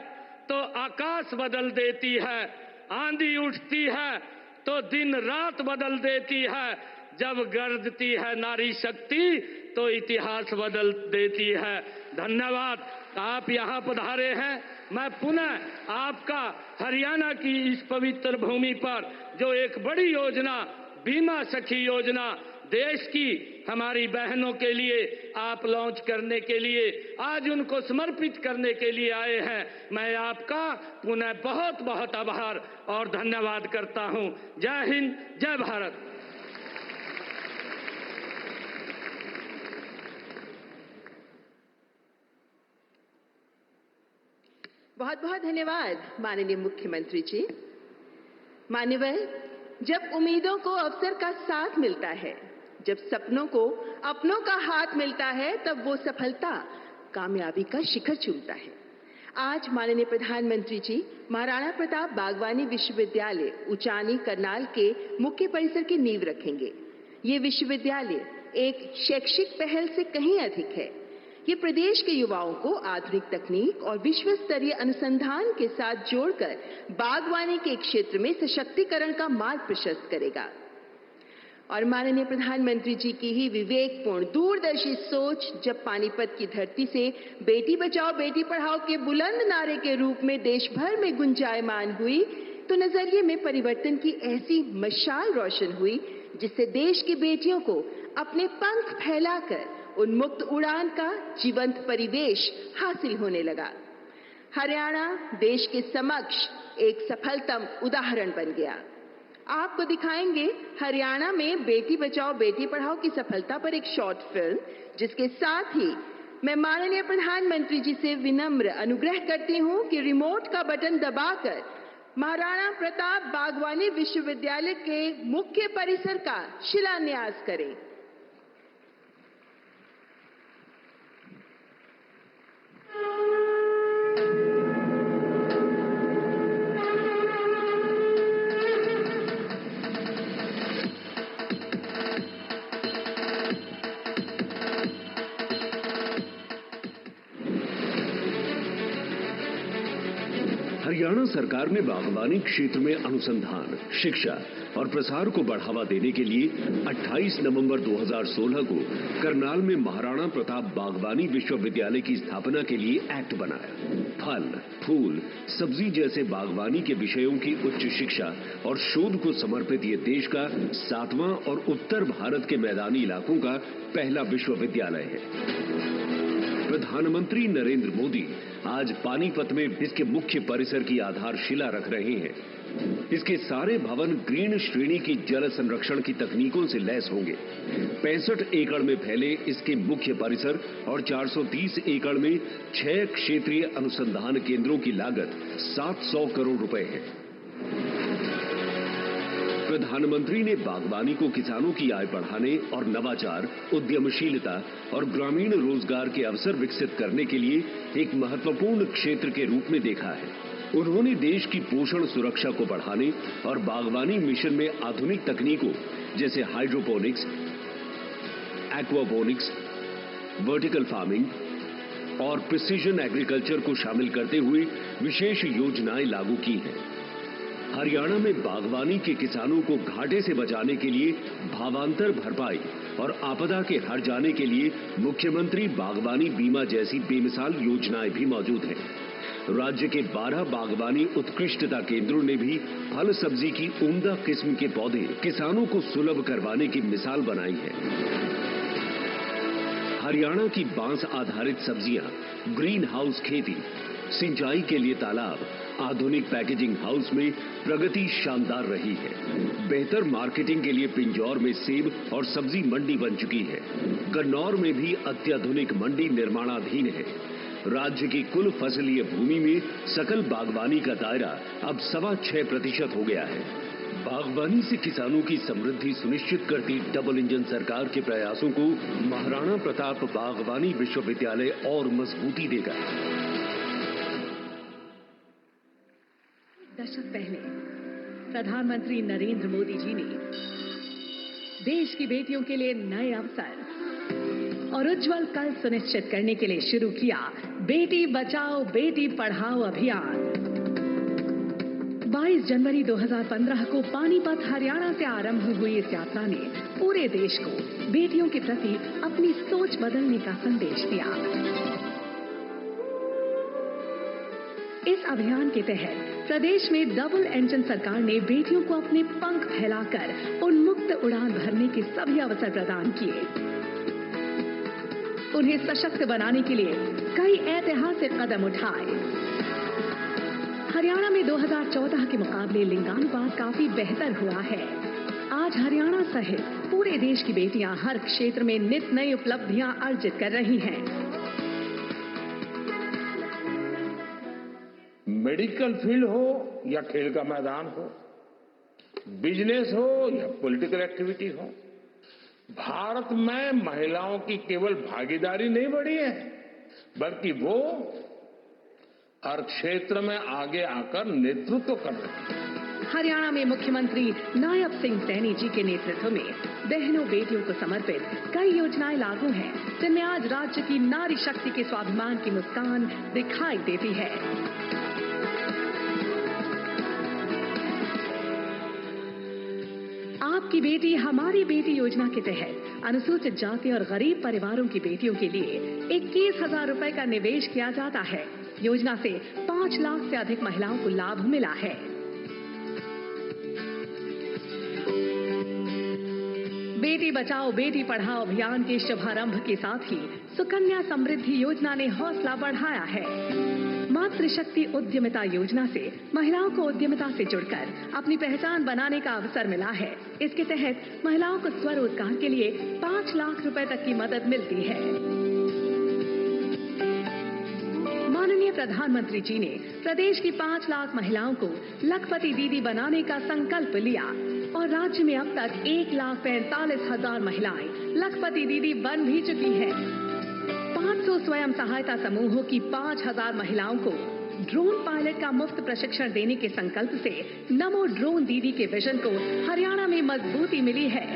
तो आकाश बदल देती है, आंधी उठती है तो दिन रात बदल देती है, जब गरजती है नारी शक्ति तो इतिहास बदल देती है। धन्यवाद, आप यहाँ पधारे हैं। मैं पुनः आपका हरियाणा की इस पवित्र भूमि पर जो एक बड़ी योजना बीमा सखी योजना देश की हमारी बहनों के लिए आप लॉन्च करने के लिए, आज उनको समर्पित करने के लिए आए हैं, मैं आपका पुनः बहुत बहुत आभार और धन्यवाद करता हूं। जय हिंद, जय भारत। बहुत बहुत धन्यवाद माननीय मुख्यमंत्री जी। मान्यवर, जब उम्मीदों को अवसर का साथ मिलता है, जब सपनों को अपनों का हाथ मिलता है, तब वो सफलता कामयाबी का शिखर चूमता है। आज माननीय प्रधानमंत्री जी महाराणा प्रताप बागवानी विश्वविद्यालय उचानी करनाल के मुख्य परिसर की नींव रखेंगे। ये विश्वविद्यालय एक शैक्षिक पहल से कहीं अधिक है। ये प्रदेश के युवाओं को आधुनिक तकनीक और विश्व स्तरीय अनुसंधान के साथ जोड़कर बागवानी के क्षेत्र में सशक्तिकरण का मार्ग प्रशस्त करेगा। और माननीय प्रधानमंत्री जी की ही विवेकपूर्ण दूरदर्शी सोच जब पानीपत की धरती से बेटी बचाओ बेटी पढ़ाओ के बुलंद नारे के रूप में देश भर में गुंजायमान हुई, तो नजरिए में परिवर्तन की ऐसी मशाल रोशन हुई जिससे देश की बेटियों को अपने पंख फैलाकर उन्मुक्त उड़ान का जीवंत परिवेश हासिल होने लगा। हरियाणा देश के समक्ष एक सफलतम उदाहरण बन गया। आपको दिखाएंगे हरियाणा में बेटी बचाओ बेटी पढ़ाओ की सफलता पर एक शॉर्ट फिल्म, जिसके साथ ही मैं माननीय प्रधानमंत्री जी से विनम्र अनुग्रह करती हूं कि रिमोट का बटन दबाकर महाराणा प्रताप बागवानी विश्वविद्यालय के मुख्य परिसर का शिलान्यास करें। हरियाणा सरकार ने बागवानी क्षेत्र में अनुसंधान, शिक्षा और प्रसार को बढ़ावा देने के लिए 28 नवंबर 2016 को करनाल में महाराणा प्रताप बागवानी विश्वविद्यालय की स्थापना के लिए एक्ट बनाया। फल, फूल, सब्जी जैसे बागवानी के विषयों की उच्च शिक्षा और शोध को समर्पित ये देश का 7वां और उत्तर भारत के मैदानी इलाकों का पहला विश्वविद्यालय है। प्रधानमंत्री नरेंद्र मोदी आज पानीपत में इसके मुख्य परिसर की आधारशिला रख रहे हैं। इसके सारे भवन ग्रीन श्रेणी की जल संरक्षण की तकनीकों से लैस होंगे। 65 एकड़ में फैले इसके मुख्य परिसर और 430 एकड़ में 6 क्षेत्रीय अनुसंधान केंद्रों की लागत 700 करोड़ रुपए है। प्रधानमंत्री ने बागवानी को किसानों की आय बढ़ाने और नवाचार, उद्यमशीलता और ग्रामीण रोजगार के अवसर विकसित करने के लिए एक महत्वपूर्ण क्षेत्र के रूप में देखा है। उन्होंने देश की पोषण सुरक्षा को बढ़ाने और बागवानी मिशन में आधुनिक तकनीकों जैसे हाइड्रोपोनिक्स, एक्वापोनिक्स, वर्टिकल फार्मिंग और प्रिसीजन एग्रीकल्चर को शामिल करते हुए विशेष योजनाएं लागू की हैं। हरियाणा में बागवानी के किसानों को घाटे से बचाने के लिए भावांतर भरपाई और आपदा के हट जाने के लिए मुख्यमंत्री बागवानी बीमा जैसी बेमिसाल योजनाएं भी मौजूद हैं। राज्य के 12 बागवानी उत्कृष्टता केंद्रों ने भी फल सब्जी की उम्दा किस्म के पौधे किसानों को सुलभ करवाने की मिसाल बनाई है। हरियाणा की बांस आधारित सब्जियां, ग्रीन हाउस खेती, सिंचाई के लिए तालाब, आधुनिक पैकेजिंग हाउस में प्रगति शानदार रही है। बेहतर मार्केटिंग के लिए पिंजौर में सेब और सब्जी मंडी बन चुकी है। गन्नौर में भी अत्याधुनिक मंडी निर्माणाधीन है। राज्य की कुल फसलीय भूमि में सकल बागवानी का दायरा अब 6.25% हो गया है। बागवानी से किसानों की समृद्धि सुनिश्चित करती डबल इंजन सरकार के प्रयासों को महाराणा प्रताप बागवानी विश्वविद्यालय और मजबूती देगा। दशक पहले प्रधानमंत्री नरेंद्र मोदी जी ने देश की बेटियों के लिए नए अवसर और उज्जवल कल सुनिश्चित करने के लिए शुरू किया बेटी बचाओ बेटी पढ़ाओ अभियान। 22 जनवरी 2015 को पानीपत हरियाणा से आरंभ हुई इस यात्रा ने पूरे देश को बेटियों के प्रति अपनी सोच बदलने का संदेश दिया। इस अभियान के तहत प्रदेश में डबल इंजन सरकार ने बेटियों को अपने पंख फैलाकर उन्मुक्त उड़ान भरने के सभी अवसर प्रदान किए। उन्हें सशक्त बनाने के लिए कई ऐतिहासिक कदम उठाए। हरियाणा में 2014 के मुकाबले लिंगानुपात काफी बेहतर हुआ है। आज हरियाणा सहित पूरे देश की बेटियां हर क्षेत्र में नित नई उपलब्धियां अर्जित कर रही हैं। मेडिकल फील्ड हो या खेल का मैदान हो, बिजनेस हो या पॉलिटिकल एक्टिविटी हो, भारत में महिलाओं की केवल भागीदारी नहीं बढ़ी है, बल्कि वो हर क्षेत्र में आगे आकर नेतृत्व कर रही है। हरियाणा में मुख्यमंत्री नायब सिंह सैनी जी के नेतृत्व में बहनों बेटियों को समर्पित कई योजनाएं लागू हैं, जिनमें आज राज्य की नारी शक्ति के स्वाभिमान की मुस्कान दिखाई देती है। आपकी बेटी हमारी बेटी योजना के तहत अनुसूचित जाति और गरीब परिवारों की बेटियों के लिए 21,000 रुपए का निवेश किया जाता है। योजना से 5 लाख से अधिक महिलाओं को लाभ मिला है। बेटी बचाओ बेटी पढ़ाओ अभियान के शुभारंभ के साथ ही सुकन्या समृद्धि योजना ने हौसला बढ़ाया है। मातृशक्ति उद्यमिता योजना से महिलाओं को उद्यमिता से जुड़कर अपनी पहचान बनाने का अवसर मिला है। इसके तहत महिलाओं को स्वरोजगार के लिए 5 लाख रुपए तक की मदद मिलती है। माननीय प्रधानमंत्री जी ने प्रदेश की 5 लाख महिलाओं को लखपति दीदी बनाने का संकल्प लिया और राज्य में अब तक 1,45,000 महिलाएं लखपति दीदी बन भी चुकी हैं। 500 स्वयं सहायता समूहों की 5,000 महिलाओं को ड्रोन पायलट का मुफ्त प्रशिक्षण देने के संकल्प से नमो ड्रोन दीदी के विजन को हरियाणा में मजबूती मिली है।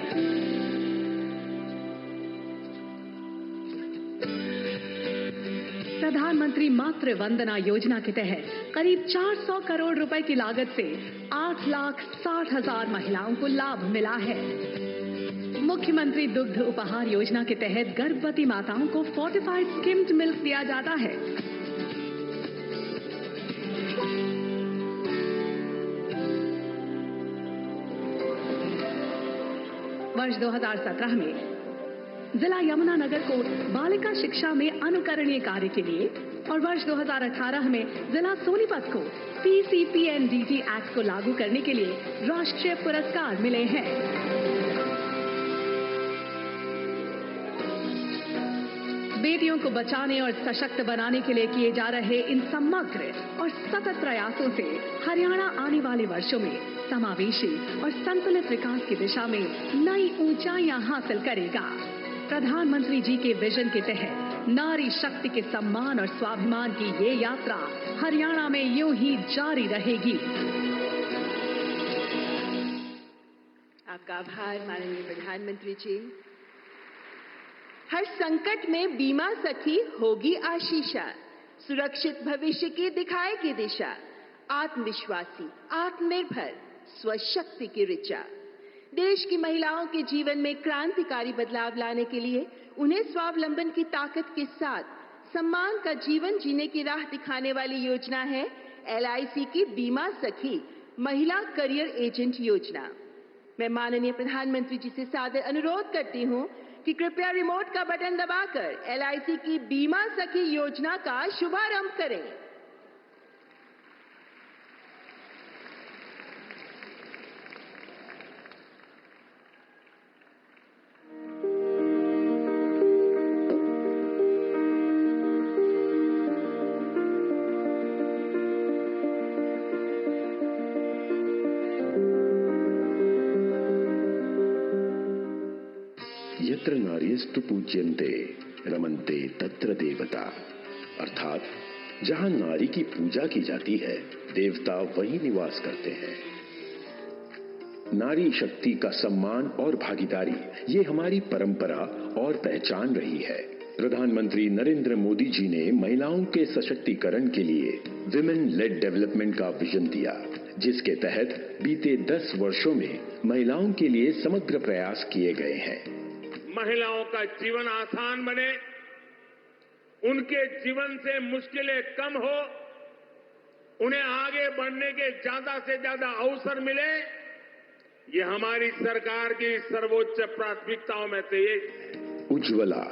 प्रधानमंत्री मातृ वंदना योजना के तहत करीब 400 करोड़ रुपए की लागत से 8,60,000 महिलाओं को लाभ मिला है। मुख्यमंत्री दुग्ध उपहार योजना के तहत गर्भवती माताओं को फोर्टिफाइड स्किम्ड मिल्क दिया जाता है। वर्ष 2017 में जिला यमुनानगर को बालिका शिक्षा में अनुकरणीय कार्य के लिए और वर्ष 2018 में जिला सोनीपत को PCPNDT एक्ट को लागू करने के लिए राष्ट्रीय पुरस्कार मिले हैं। बेटियों को बचाने और सशक्त बनाने के लिए किए जा रहे इन समग्र और सतत प्रयासों से हरियाणा आने वाले वर्षों में समावेशी और संतुलित विकास की दिशा में नई ऊंचाइयां हासिल करेगा। प्रधानमंत्री जी के विजन के तहत नारी शक्ति के सम्मान और स्वाभिमान की ये यात्रा हरियाणा में यूं ही जारी रहेगी। आपका आभार माननीय प्रधानमंत्री जी। हर संकट में बीमा सखी होगी आशीषा, सुरक्षित भविष्य की दिखाएगी दिशा, आत्मविश्वासी, आत्मनिर्भर, स्वशक्ति की ऋचा। देश की महिलाओं के जीवन में क्रांतिकारी बदलाव लाने के लिए उन्हें स्वावलंबन की ताकत के साथ सम्मान का जीवन जीने की राह दिखाने वाली योजना है LIC की बीमा सखी महिला करियर एजेंट योजना। मैं माननीय प्रधानमंत्री जी से सादर अनुरोध करती हूं कि कृपया रिमोट का बटन दबाकर LIC की बीमा सखी योजना का शुभारंभ करें। यत्र नार्यस्तु पूज्यन्ते रमन्ते तत्र देवता, अर्थात जहां नारी की पूजा की जाती है देवता वहीं निवास करते हैं। नारी शक्ति का सम्मान और भागीदारी ये हमारी परंपरा और पहचान रही है। प्रधानमंत्री नरेंद्र मोदी जी ने महिलाओं के सशक्तिकरण के लिए विमेन लेड डेवलपमेंट का विजन दिया, जिसके तहत बीते 10 वर्षों में महिलाओं के लिए समग्र प्रयास किए गए हैं। महिलाओं का जीवन आसान बने, उनके जीवन से मुश्किलें कम हो, उन्हें आगे बढ़ने के ज्यादा से ज्यादा अवसर मिले, ये हमारी सरकार की सर्वोच्च प्राथमिकताओं में से एक है। उज्ज्वला,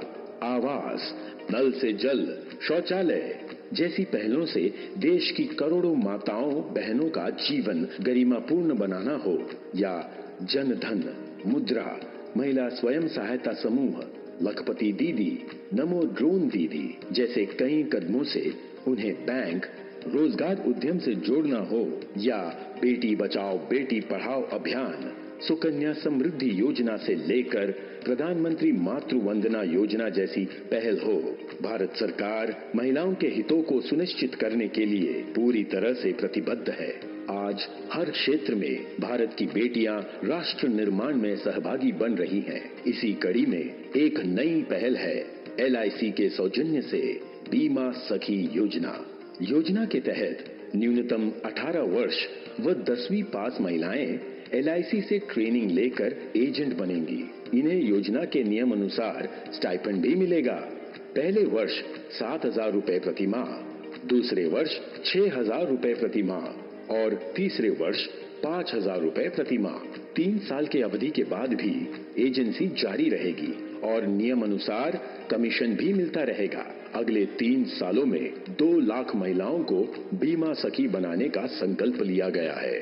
आवास, नल से जल, शौचालय जैसी पहलों से देश की करोड़ों माताओं बहनों का जीवन गरिमापूर्ण बनाना हो, या जन धन, मुद्रा, महिला स्वयं सहायता समूह, लखपति दीदी, नमो ड्रोन दीदी जैसे कई कदमों से उन्हें बैंक, रोजगार उद्यम से जोड़ना हो, या बेटी बचाओ बेटी पढ़ाओ अभियान, सुकन्या समृद्धि योजना से लेकर प्रधानमंत्री मातृ वंदना योजना जैसी पहल हो, भारत सरकार महिलाओं के हितों को सुनिश्चित करने के लिए पूरी तरह से प्रतिबद्ध है। आज हर क्षेत्र में भारत की बेटियां राष्ट्र निर्माण में सहभागी बन रही हैं। इसी कड़ी में एक नई पहल है LIC के सौजन्य से बीमा सखी योजना। योजना के तहत न्यूनतम 18 वर्ष व 10वीं पास महिलाएं LIC से ट्रेनिंग लेकर एजेंट बनेंगी। इन्हें योजना के नियम अनुसार स्टाइपेंड भी मिलेगा। पहले वर्ष 7,000 रुपए प्रति माह, दूसरे वर्ष 6,000 रुपए प्रति माह और तीसरे वर्ष 5,000 रुपए प्रति माह। 3 साल की अवधि के बाद भी एजेंसी जारी रहेगी और नियम अनुसार कमीशन भी मिलता रहेगा। अगले 3 सालों में 2 लाख महिलाओं को बीमा सखी बनाने का संकल्प लिया गया है।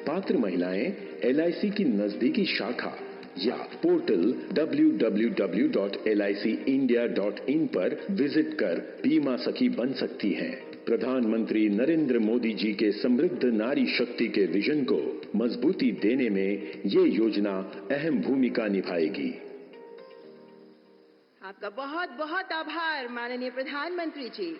पात्र महिलाएं LIC की नजदीकी शाखा या पोर्टल www.liceindia.in पर विजिट कर बीमा सखी बन सकती हैं। प्रधानमंत्री नरेंद्र मोदी जी के समृद्ध नारी शक्ति के विजन को मजबूती देने में ये योजना अहम भूमिका निभाएगी। आपका बहुत बहुत आभार माननीय प्रधानमंत्री जी।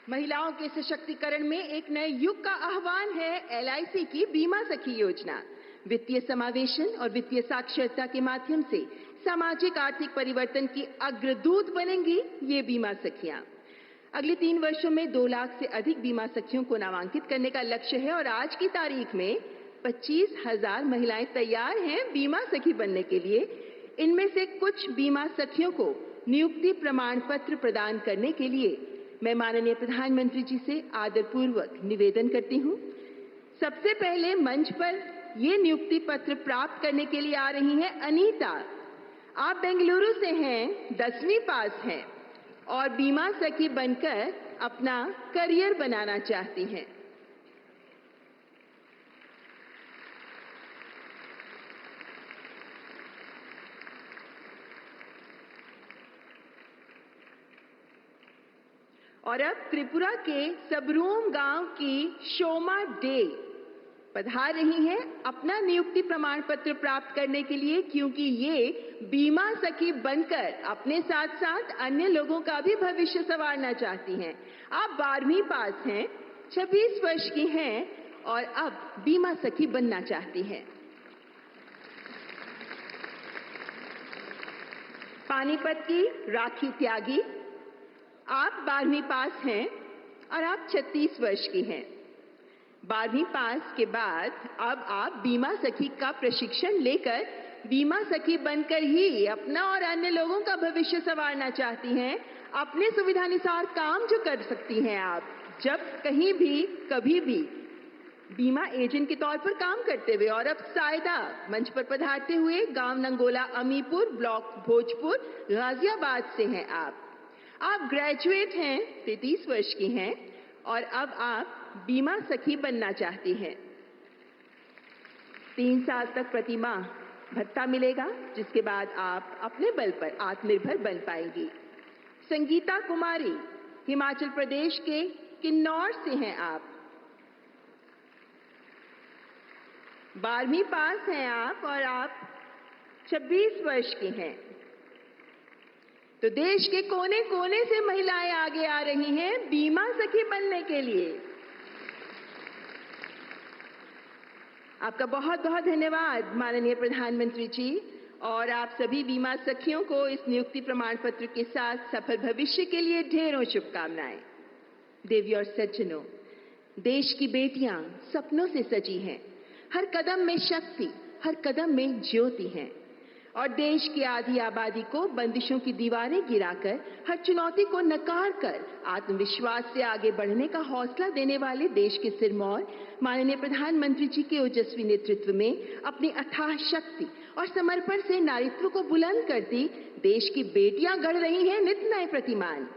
महिलाओं के सशक्तिकरण में एक नए युग का आह्वान है LIC की बीमा सखी योजना। वित्तीय समावेशन और वित्तीय साक्षरता के माध्यम से सामाजिक आर्थिक परिवर्तन की अग्रदूत बनेंगी ये बीमा सखियां। अगले 3 वर्षों में 2 लाख से अधिक बीमा सखियों को नामांकित करने का लक्ष्य है और आज की तारीख में 25,000 महिलाएं तैयार हैं बीमा सखी बनने के लिए। इनमें से कुछ बीमा सखियों को नियुक्ति प्रमाण पत्र प्रदान करने के लिए मैं माननीय प्रधानमंत्री जी से आदरपूर्वक निवेदन करती हूं। सबसे पहले मंच पर ये नियुक्ति पत्र प्राप्त करने के लिए आ रही हैं अनीता। आप बेंगलुरु से हैं, 10वीं पास हैं और बीमा सखी बनकर अपना करियर बनाना चाहती हैं। और अब त्रिपुरा के सबरूम गांव की शोमा डे पधार रही हैं अपना नियुक्ति प्रमाण पत्र प्राप्त करने के लिए, क्योंकि ये बीमा सखी बनकर अपने साथ साथ अन्य लोगों का भी भविष्य संवारना चाहती हैं। आप 12वीं पास हैं, 26 वर्ष की हैं और अब बीमा सखी बनना चाहती हैं। पानीपत की राखी त्यागी, आप 12वीं पास हैं और आप 36 वर्ष की हैं। 12वीं पास के बाद अब आप बीमा सखी का प्रशिक्षण लेकर बीमा सखी बनकर ही अपना और अन्य लोगों का भविष्य संवारना चाहती हैं। अपने सुविधानुसार काम जो कर सकती हैं आप, जब कहीं भी कभी भी बीमा एजेंट के तौर पर काम करते हुए। और अब सायदा मंच पर पधारते हुए गांव नंगोला अमीपुर, ब्लॉक भोजपुर, गाजियाबाद से हैं आप ग्रेजुएट हैं, 33 वर्ष की हैं और अब आप बीमा सखी बनना चाहती हैं। 3 साल तक प्रति माह भत्ता मिलेगा, जिसके बाद आप अपने बल पर आत्मनिर्भर बन पाएंगी। संगीता कुमारी, हिमाचल प्रदेश के किन्नौर से हैं आप। 12वीं पास हैं आप और आप 26 वर्ष की हैं। तो देश के कोने कोने से महिलाएं आगे आ रही हैं बीमा सखी बनने के लिए। आपका बहुत बहुत धन्यवाद माननीय प्रधानमंत्री जी, और आप सभी बीमा सखियों को इस नियुक्ति प्रमाण पत्र के साथ सफल भविष्य के लिए ढेरों शुभकामनाएं। देवी और सज्जनों, देश की बेटियां सपनों से सजी हैं। हर कदम में शक्ति, हर कदम में ज्योति हैं और देश की आधी आबादी को बंदिशों की दीवारें गिराकर, हर चुनौती को नकार कर आत्मविश्वास से आगे बढ़ने का हौसला देने वाले देश के सिरमौर माननीय प्रधानमंत्री जी के ओजस्वी नेतृत्व में अपनी अथाह शक्ति और समर्पण से नारीत्व को बुलंद करती देश की बेटियां गढ़ रही हैं नित नए प्रतिमान।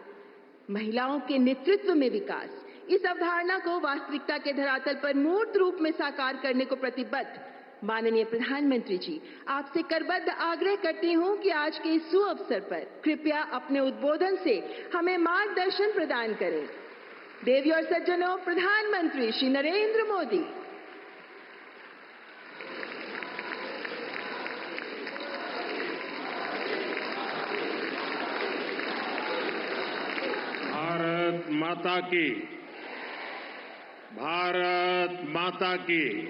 महिलाओं के नेतृत्व में विकास, इस अवधारणा को वास्तविकता के धरातल पर मूर्त रूप में साकार करने को प्रतिबद्ध माननीय प्रधानमंत्री जी, आपसे करबद्ध आग्रह करती हूं कि आज के इस सुअवसर पर कृपया अपने उद्बोधन से हमें मार्गदर्शन प्रदान करें। देवी और सज्जनों, प्रधानमंत्री श्री नरेंद्र मोदी। भारत माता की, भारत माता की,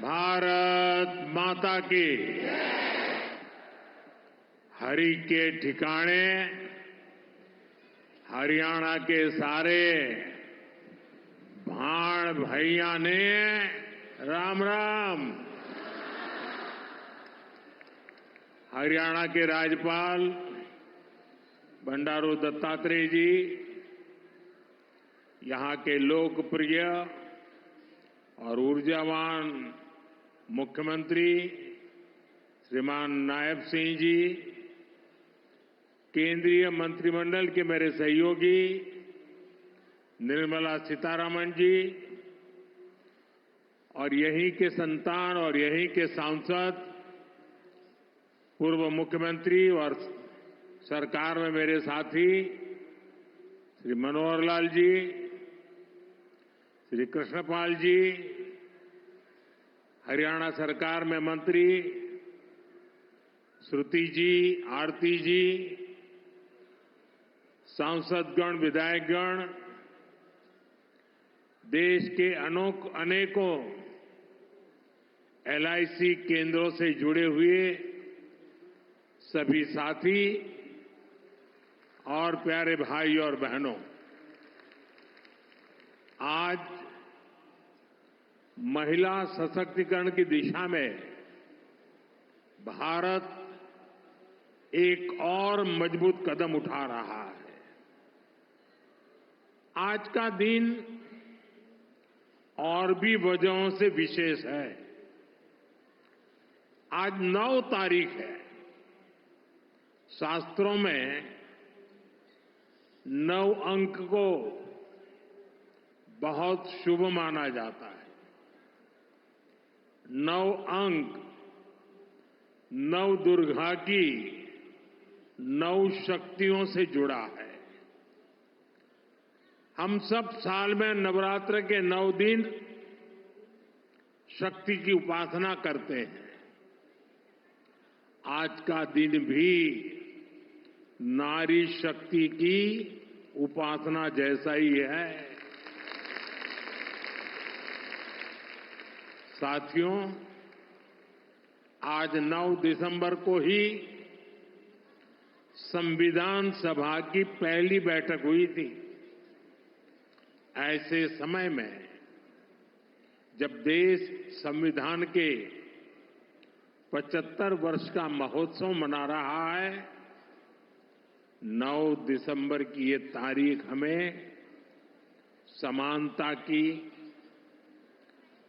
भारत माता की। हरि के ठिकाने हरियाणा के सारे भाण भैया ने राम राम। हरियाणा के राज्यपाल बंडारू दत्तात्रेय जी, यहां के लोकप्रिय और ऊर्जावान मुख्यमंत्री श्रीमान नायब सिंह जी, केंद्रीय मंत्रिमंडल के मेरे सहयोगी निर्मला सीतारमण जी और यहीं के संतान और यहीं के सांसद पूर्व मुख्यमंत्री और सरकार में मेरे साथी श्री मनोहर लाल जी, श्री कृष्णपाल जी, हरियाणा सरकार में मंत्री श्रुति जी, आरती जी, सांसदगण, विधायकगण, देश के अनेकों एलआईसी केंद्रों से जुड़े हुए सभी साथी और प्यारे भाई और बहनों, आज महिला सशक्तिकरण की दिशा में भारत एक और मजबूत कदम उठा रहा है। आज का दिन और भी वजहों से विशेष है। आज 9 तारीख है। शास्त्रों में 9 अंक को बहुत शुभ माना जाता है। 9 अंक 9 दुर्गा की 9 शक्तियों से जुड़ा है। हम सब साल में नवरात्र के 9 दिन शक्ति की उपासना करते हैं। आज का दिन भी नारी शक्ति की उपासना जैसा ही है। साथियों, आज 9 दिसंबर को ही संविधान सभा की पहली बैठक हुई थी। ऐसे समय में जब देश संविधान के 75 वर्ष का महोत्सव मना रहा है, 9 दिसंबर की ये तारीख हमें समानता की,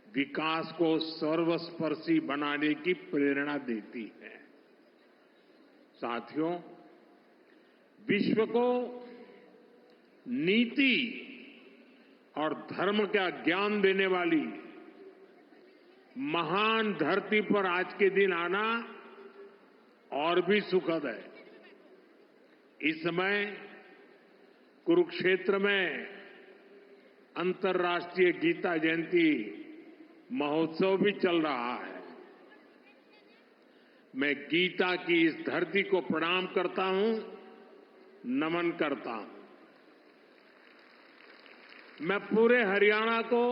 विकास को सर्वस्पर्शी बनाने की प्रेरणा देती है। साथियों, विश्व को नीति और धर्म का ज्ञान देने वाली महान धरती पर आज के दिन आना और भी सुखद है। इस समय कुरुक्षेत्र में अंतर्राष्ट्रीय गीता जयंती महोत्सव भी चल रहा है। मैं गीता की इस धरती को प्रणाम करता हूं, नमन करता हूं। मैं पूरे हरियाणा को,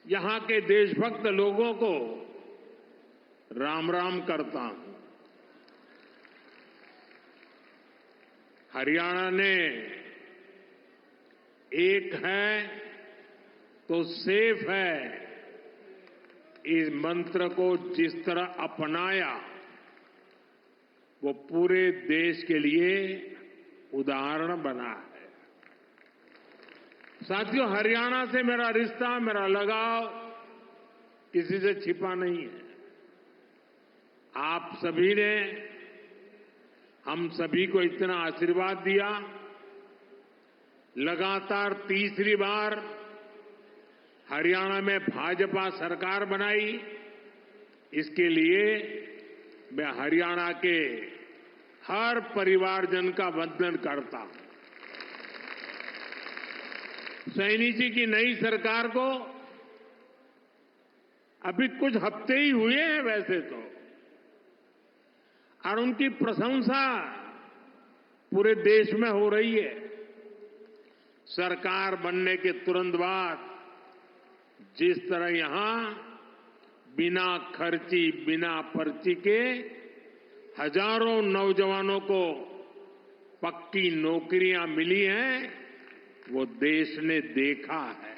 यहां के देशभक्त लोगों को राम राम करता हूं। हरियाणा ने एक है तो सेफ है इस मंत्र को जिस तरह अपनाया, वो पूरे देश के लिए उदाहरण बना है। साथियों, हरियाणा से मेरा रिश्ता, मेरा लगाव किसी से छिपा नहीं है। आप सभी ने हम सभी को इतना आशीर्वाद दिया। लगातार तीसरी बार हरियाणा में भाजपा सरकार बनाई। इसके लिए मैं हरियाणा के हर परिवारजन का वंदन करता हूं। सैनी जी की नई सरकार को अभी कुछ हफ्ते ही हुए हैं वैसे तो, और उनकी प्रशंसा पूरे देश में हो रही है। सरकार बनने के तुरंत बाद जिस तरह यहां बिना खर्ची, बिना पर्ची के हजारों नौजवानों को पक्की नौकरियां मिली हैं, वो देश ने देखा है।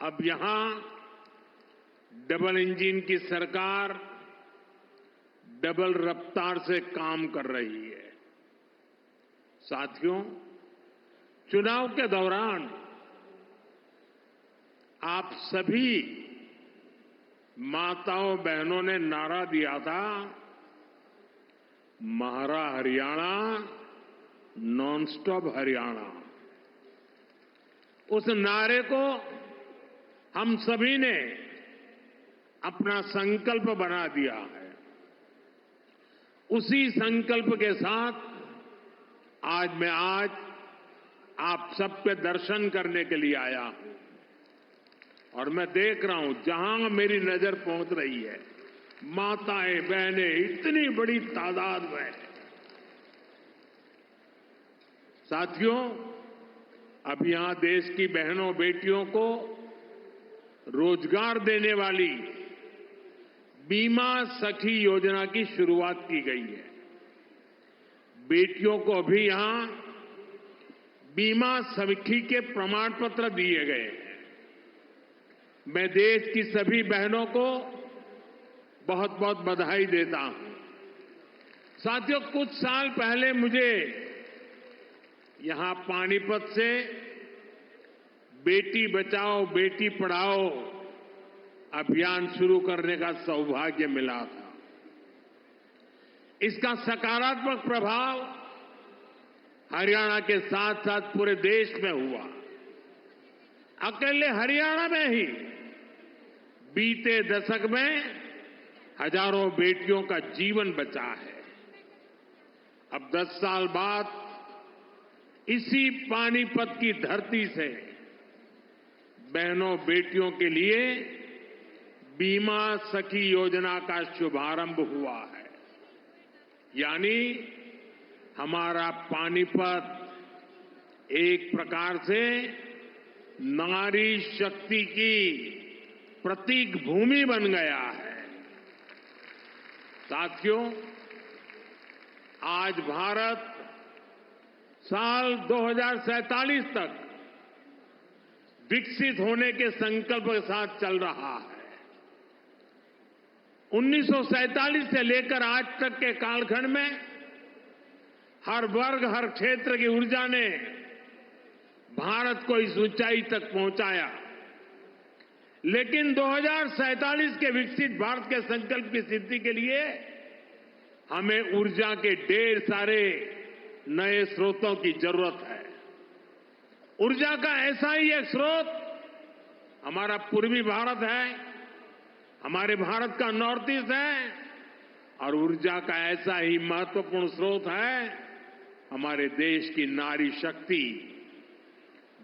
अब यहां डबल इंजन की सरकार डबल रफ्तार से काम कर रही है। साथियों, चुनाव के दौरान आप सभी माताओं बहनों ने नारा दिया था, महारा हरियाणा, नॉन स्टॉप हरियाणा। उस नारे को हम सभी ने अपना संकल्प बना दिया है। उसी संकल्प के साथ मैं आज आप सबके दर्शन करने के लिए आया हूं और मैं देख रहा हूं जहां मेरी नजर पहुंच रही है, माताएं बहनें इतनी बड़ी तादाद में। साथियों, अब यहां देश की बहनों बेटियों को रोजगार देने वाली बीमा सखी योजना की शुरुआत की गई है। बेटियों को अभी यहां बीमा सखी के प्रमाण पत्र दिए गए हैं। मैं देश की सभी बहनों को बहुत बहुत बधाई देता हूं। साथियों, कुछ साल पहले मुझे यहां पानीपत से बेटी बचाओ बेटी पढ़ाओ अभियान शुरू करने का सौभाग्य मिला था। इसका सकारात्मक प्रभाव हरियाणा के साथ साथ पूरे देश में हुआ। अकेले हरियाणा में ही बीते दशक में हजारों बेटियों का जीवन बचा है। अब 10 साल बाद इसी पानीपत की धरती से बहनों बेटियों के लिए बीमा सखी योजना का शुभारंभ हुआ है। यानी हमारा पानीपत एक प्रकार से नारी शक्ति की प्रतीक भूमि बन गया है। साथियों, आज भारत साल 2047 तक विकसित होने के संकल्प के साथ चल रहा है। 1947 से लेकर आज तक के कालखंड में हर वर्ग हर क्षेत्र की ऊर्जा ने भारत को इस ऊंचाई तक पहुंचाया। लेकिन 2047 के विकसित भारत के संकल्प की सिद्धि के लिए हमें ऊर्जा के ढेर सारे नए स्रोतों की जरूरत है। ऊर्जा का ऐसा ही एक स्रोत हमारा पूर्वी भारत है, हमारे भारत का नॉर्थ ईस्ट है, और ऊर्जा का ऐसा ही महत्वपूर्ण स्रोत है हमारे देश की नारी शक्ति,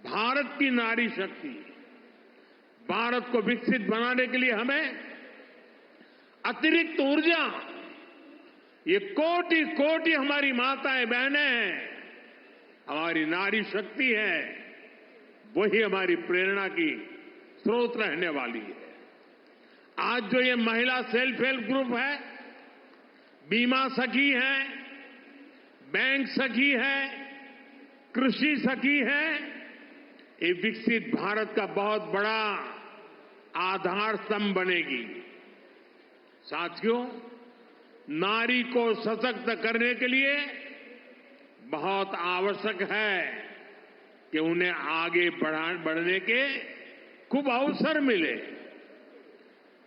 भारत की नारी शक्ति। भारत को विकसित बनाने के लिए हमें अतिरिक्त ऊर्जा, ये कोटि कोटि हमारी माताएं बहनें हैं, हमारी नारी शक्ति है, वही हमारी प्रेरणा की स्रोत रहने वाली है। आज जो ये महिला सेल्फ हेल्प ग्रुप है, बीमा सखी है, बैंक सखी है, कृषि सखी है, ये विकसित भारत का बहुत बड़ा आधार स्तंभ बनेगी। साथियों, नारी को सशक्त करने के लिए बहुत आवश्यक है कि उन्हें आगे बढ़ने के खूब अवसर मिले,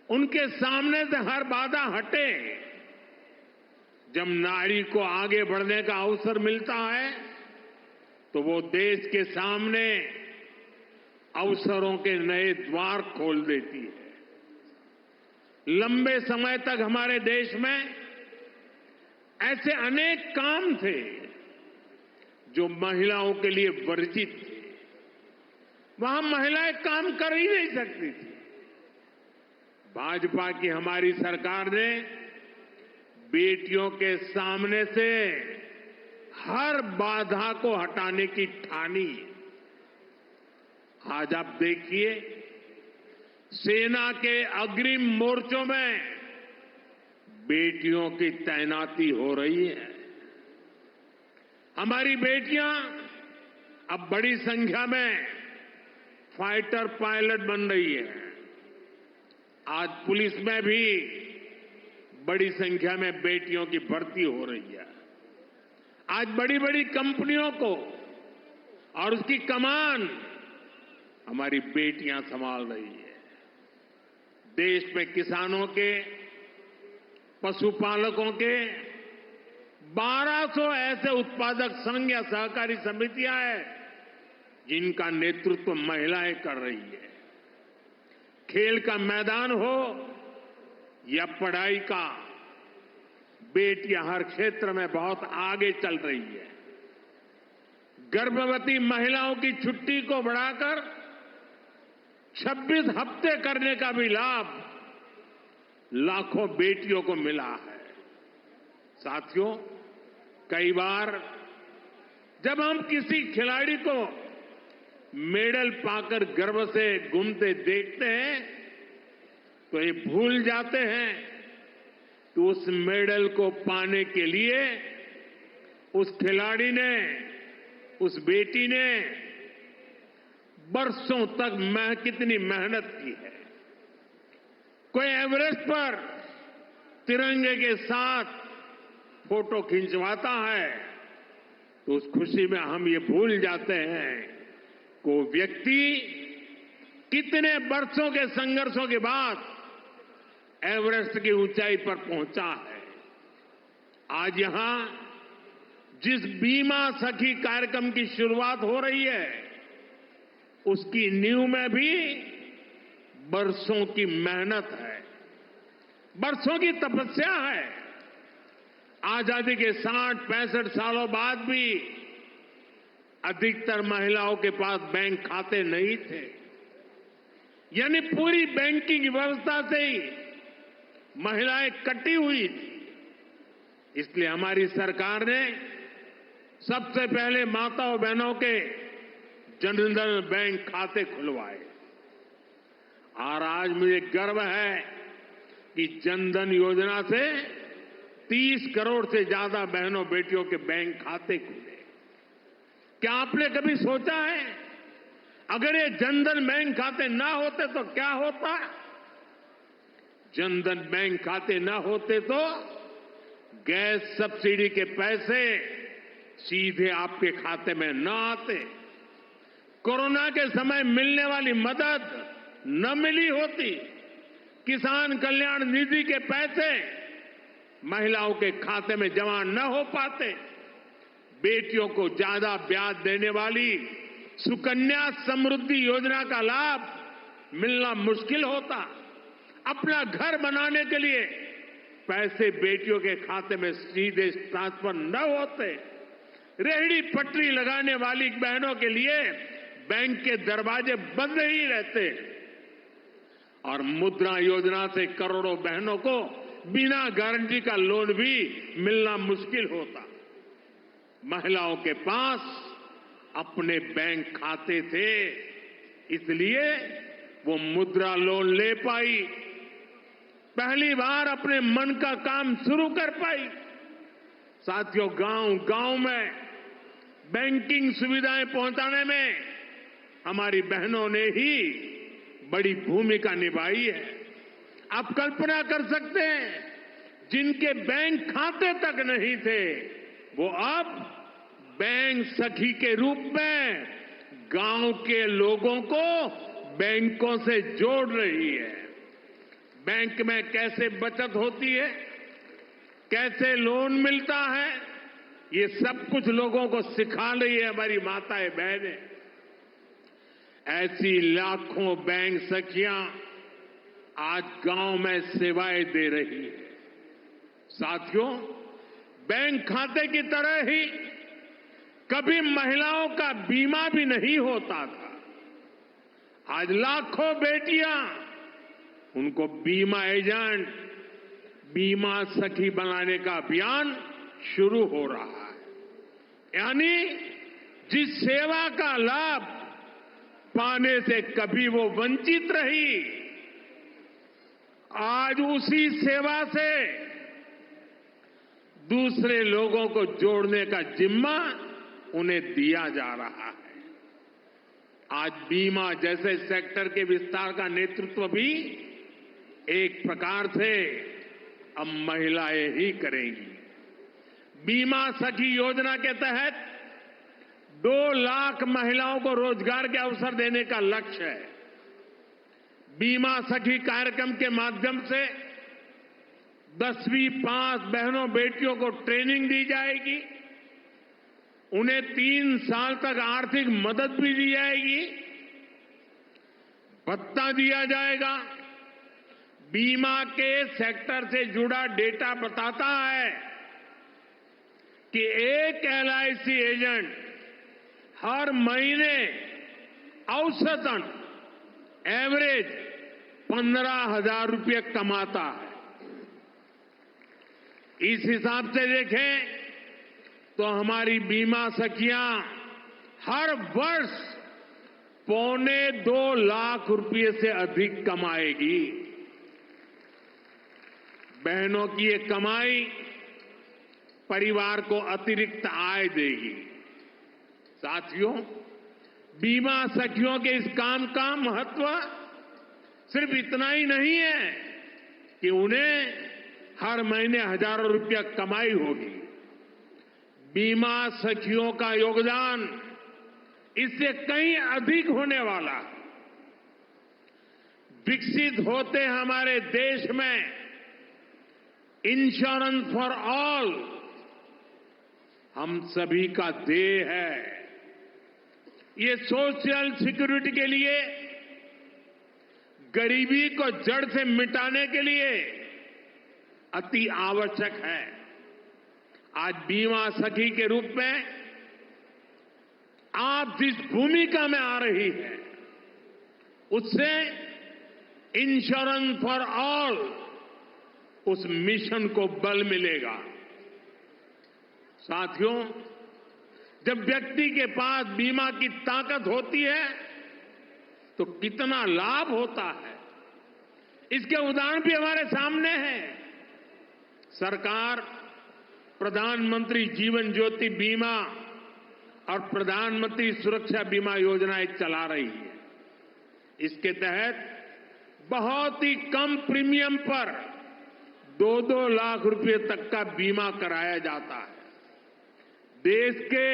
उनके सामने से हर बाधा हटे। जब नारी को आगे बढ़ने का अवसर मिलता है तो वो देश के सामने अवसरों के नए द्वार खोल देती है। लंबे समय तक हमारे देश में ऐसे अनेक काम थे जो महिलाओं के लिए वर्जित थे। वहां महिलाएं काम कर ही नहीं सकती थी। भाजपा की हमारी सरकार ने बेटियों के सामने से हर बाधा को हटाने की ठानी। आज आप देखिए, सेना के अग्रिम मोर्चों में बेटियों की तैनाती हो रही है। हमारी बेटियां अब बड़ी संख्या में फाइटर पायलट बन रही है। आज पुलिस में भी बड़ी संख्या में बेटियों की भर्ती हो रही है। आज बड़ी बड़ी कंपनियों को और उसकी कमान हमारी बेटियां संभाल रही है। देश में किसानों के, पशुपालकों के 1200 ऐसे उत्पादक संघ या सहकारी समितियां हैं जिनका नेतृत्व महिलाएं कर रही है। खेल का मैदान हो या पढ़ाई का, बेटियां हर क्षेत्र में बहुत आगे चल रही है। गर्भवती महिलाओं की छुट्टी को बढ़ाकर 26 हफ्ते करने का भी लाभ लाखों बेटियों को मिला है। साथियों, कई बार जब हम किसी खिलाड़ी को मेडल पाकर गर्व से घूमते देखते हैं तो ये भूल जाते हैं कि उस मेडल को पाने के लिए उस खिलाड़ी ने, उस बेटी ने बरसों तक कितनी मेहनत की है। कोई एवरेस्ट पर तिरंगे के साथ फोटो खिंचवाता है तो उस खुशी में हम ये भूल जाते हैं कि वो व्यक्ति कितने वर्षों के संघर्षों के बाद एवरेस्ट की ऊंचाई पर पहुंचा है। आज यहां जिस बीमा सखी कार्यक्रम की शुरुआत हो रही है उसकी नींव में भी बरसों की मेहनत है, बरसों की तपस्या है। आजादी के 60-65 सालों बाद भी अधिकतर महिलाओं के पास बैंक खाते नहीं थे, यानी पूरी बैंकिंग व्यवस्था से ही महिलाएं कटी हुई थी। इसलिए हमारी सरकार ने सबसे पहले माताओं बहनों के जनधन बैंक खाते खुलवाए और आज मुझे गर्व है कि जनधन योजना से 30 करोड़ से ज्यादा बहनों बेटियों के बैंक खाते खुले। क्या आपने कभी सोचा है अगर ये जनधन बैंक खाते ना होते तो क्या होता? जनधन बैंक खाते ना होते तो गैस सब्सिडी के पैसे सीधे आपके खाते में न आते, कोरोना के समय मिलने वाली मदद न मिली होती, किसान कल्याण निधि के पैसे महिलाओं के खाते में जमा न हो पाते, बेटियों को ज्यादा ब्याज देने वाली सुकन्या समृद्धि योजना का लाभ मिलना मुश्किल होता, अपना घर बनाने के लिए पैसे बेटियों के खाते में सीधे ट्रांसफर न होते, रेहड़ी पटरी लगाने वाली बहनों के लिए बैंक के दरवाजे बंद ही रहते और मुद्रा योजना से करोड़ों बहनों को बिना गारंटी का लोन भी मिलना मुश्किल होता। महिलाओं के पास अपने बैंक खाते थे, इसलिए वो मुद्रा लोन ले पाई, पहली बार अपने मन का काम शुरू कर पाई। साथियों, गांव-गांव में बैंकिंग सुविधाएं पहुंचाने में हमारी बहनों ने ही बड़ी भूमिका निभाई है। आप कल्पना कर सकते हैं, जिनके बैंक खाते तक नहीं थे वो अब बैंक सखी के रूप में गांव के लोगों को बैंकों से जोड़ रही है। बैंक में कैसे बचत होती है, कैसे लोन मिलता है, ये सब कुछ लोगों को सिखा रही है हमारी माताएं बहनें। ऐसी लाखों बैंक सखियां आज गांव में सेवाएं दे रही है। साथियों, बैंक खाते की तरह ही कभी महिलाओं का बीमा भी नहीं होता था। आज लाखों बेटियां, उनको बीमा एजेंट, बीमा सखी बनाने का अभियान शुरू हो रहा है। यानी जिस सेवा का लाभ पाने से कभी वो वंचित रही, आज उसी सेवा से दूसरे लोगों को जोड़ने का जिम्मा उन्हें दिया जा रहा है। आज बीमा जैसे सेक्टर के विस्तार का नेतृत्व भी एक प्रकार से अब महिलाएं ही करेंगी। बीमा सखी योजना के तहत 2 लाख महिलाओं को रोजगार के अवसर देने का लक्ष्य है। बीमा सखी कार्यक्रम के माध्यम से 10वीं पास बहनों बेटियों को ट्रेनिंग दी जाएगी, उन्हें 3 साल तक आर्थिक मदद भी दी जाएगी, भत्ता दिया जाएगा, बीमा के सेक्टर से जुड़ा डेटा बताता है कि एक एलआईसी एजेंट हर महीने औसतन एवरेज 15,000 रुपये कमाता है। इस हिसाब से देखें तो हमारी बीमा सखियां हर वर्ष 2.25 लाख रुपये से अधिक कमाएगी। बहनों की ये कमाई परिवार को अतिरिक्त आय देगी। साथियों, बीमा सखियों के इस काम का महत्व सिर्फ इतना ही नहीं है कि उन्हें हर महीने हजारों रुपया कमाई होगी। बीमा सखियों का योगदान इससे कहीं अधिक होने वाला। विकसित होते हमारे देश में इंश्योरेंस फॉर ऑल हम सभी का ध्येय है। ये सोशल सिक्योरिटी के लिए, गरीबी को जड़ से मिटाने के लिए अति आवश्यक है। आज बीमा सखी के रूप में आप जिस भूमिका में आ रही है, उससे इंश्योरेंस फॉर ऑल उस मिशन को बल मिलेगा। साथियों, जब व्यक्ति के पास बीमा की ताकत होती है तो कितना लाभ होता है, इसके उदाहरण भी हमारे सामने हैं। सरकार प्रधानमंत्री जीवन ज्योति बीमा और प्रधानमंत्री सुरक्षा बीमा योजनाएं चला रही है। इसके तहत बहुत ही कम प्रीमियम पर 2-2 लाख रुपए तक का बीमा कराया जाता है। देश के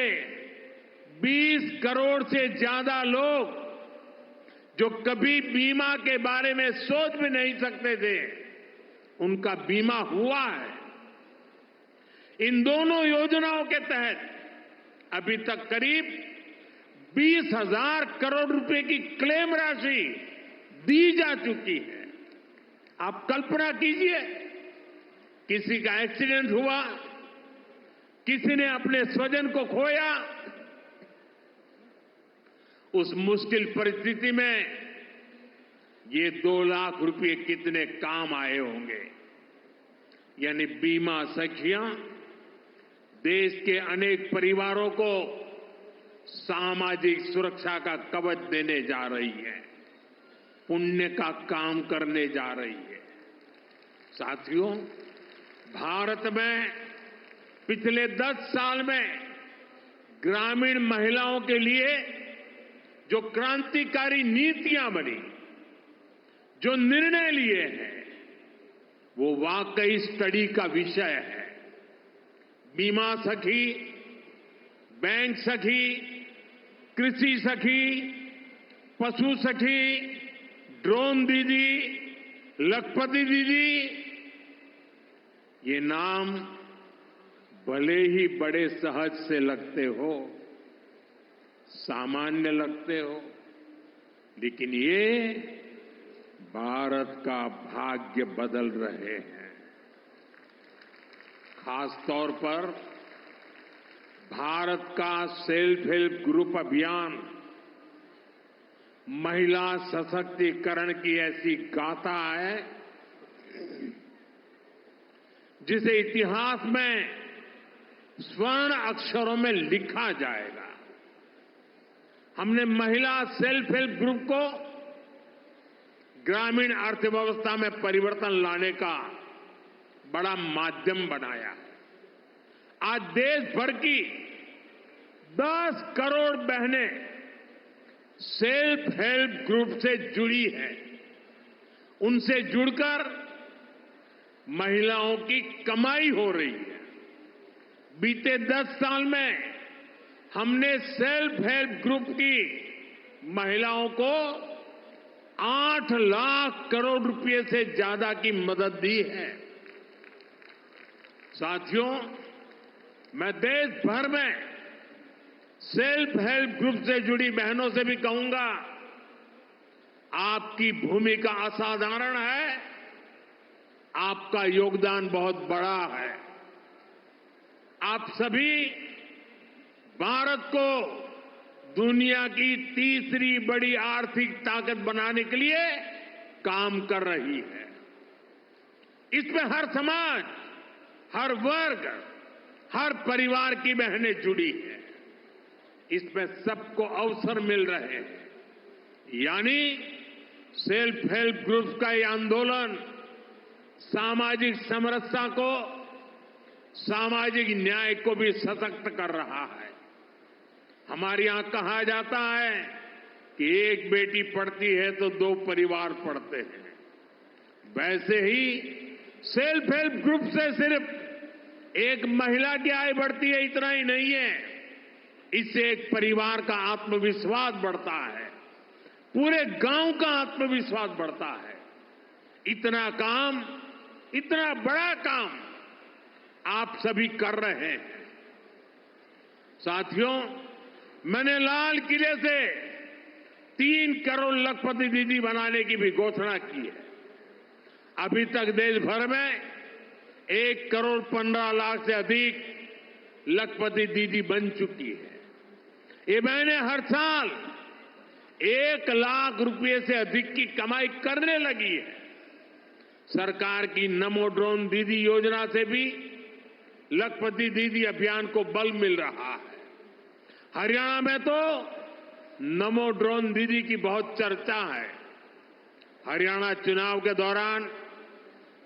20 करोड़ से ज्यादा लोग जो कभी बीमा के बारे में सोच भी नहीं सकते थे, उनका बीमा हुआ है। इन दोनों योजनाओं के तहत अभी तक करीब 20,000 करोड़ रुपए की क्लेम राशि दी जा चुकी है। आप कल्पना कीजिए, किसी का एक्सीडेंट हुआ, किसी ने अपने स्वजन को खोया, उस मुश्किल परिस्थिति में ये 2 लाख रुपए कितने काम आए होंगे। यानी बीमा सखियां देश के अनेक परिवारों को सामाजिक सुरक्षा का कवच देने जा रही है, पुण्य का काम करने जा रही है। साथियों, भारत में पिछले 10 साल में ग्रामीण महिलाओं के लिए जो क्रांतिकारी नीतियां बनी, जो निर्णय लिए हैं, वो वाकई स्टडी का विषय है। बीमा सखी, बैंक सखी, कृषि सखी, पशु सखी, ड्रोन दीदी, लखपति दीदी, ये नाम भले ही बड़े सहज से लगते हो, सामान्य लगते हो, लेकिन ये भारत का भाग्य बदल रहे हैं। खास तौर पर भारत का सेल्फ हेल्प ग्रुप अभियान महिला सशक्तिकरण की ऐसी गाथा है जिसे इतिहास में स्वर्ण अक्षरों में लिखा जाएगा। हमने महिला सेल्फ हेल्प ग्रुप को ग्रामीण अर्थव्यवस्था में परिवर्तन लाने का बड़ा माध्यम बनाया। आज देश भर की 10 करोड़ बहनें सेल्फ हेल्प ग्रुप से जुड़ी हैं। उनसे जुड़कर महिलाओं की कमाई हो रही है। बीते 10 साल में हमने सेल्फ हेल्प ग्रुप की महिलाओं को 8 लाख करोड़ रुपए से ज्यादा की मदद दी है। साथियों, मैं देश भर में सेल्फ हेल्प ग्रुप से जुड़ी बहनों से भी कहूंगा, आपकी भूमिका असाधारण है आपका योगदान बहुत बड़ा है। आप सभी भारत को दुनिया की तीसरी बड़ी आर्थिक ताकत बनाने के लिए काम कर रही है। इसमें हर समाज, हर वर्ग, हर परिवार की बहनें जुड़ी हैं। इसमें सबको अवसर मिल रहे हैं। यानी सेल्फ हेल्प ग्रुप्स का ये आंदोलन सामाजिक समरसता को, सामाजिक न्याय को भी सशक्त कर रहा है। हमारे यहां कहा जाता है कि एक बेटी पढ़ती है तो 2 परिवार पढ़ते हैं। वैसे ही सेल्फ हेल्प ग्रुप से सिर्फ एक महिला की आय बढ़ती है, इतना ही नहीं है। इससे एक परिवार का आत्मविश्वास बढ़ता है, पूरे गांव का आत्मविश्वास बढ़ता है। इतना काम, इतना बड़ा काम आप सभी कर रहे हैं। साथियों, मैंने लाल किले से 3 करोड़ लखपति दीदी बनाने की भी घोषणा की है। अभी तक देश भर में 1 करोड़ 15 लाख से अधिक लखपति दीदी बन चुकी है। ये बहनें हर साल 1 लाख रुपए से अधिक की कमाई करने लगी है। सरकार की नमो ड्रोन दीदी योजना से भी लखपति दीदी अभियान को बल मिल रहा है। हरियाणा में तो नमो ड्रोन दीदी की बहुत चर्चा है। हरियाणा चुनाव के दौरान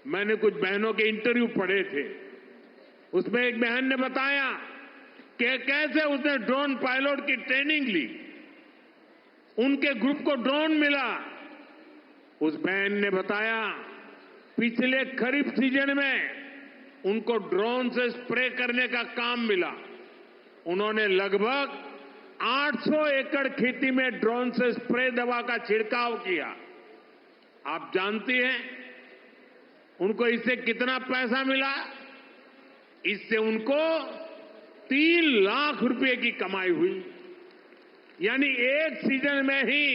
मैंने कुछ बहनों के इंटरव्यू पढ़े थे। उसमें एक बहन ने बताया कि कैसे उसने ड्रोन पायलट की ट्रेनिंग ली, उनके ग्रुप को ड्रोन मिला। उस बहन ने बताया पिछले खरीफ सीजन में उनको ड्रोन से स्प्रे करने का काम मिला। उन्होंने लगभग 800 एकड़ खेती में ड्रोन से स्प्रे दवा का छिड़काव किया। आप जानती हैं उनको इससे कितना पैसा मिला? इससे उनको 3 लाख रुपए की कमाई हुई। यानी एक सीजन में ही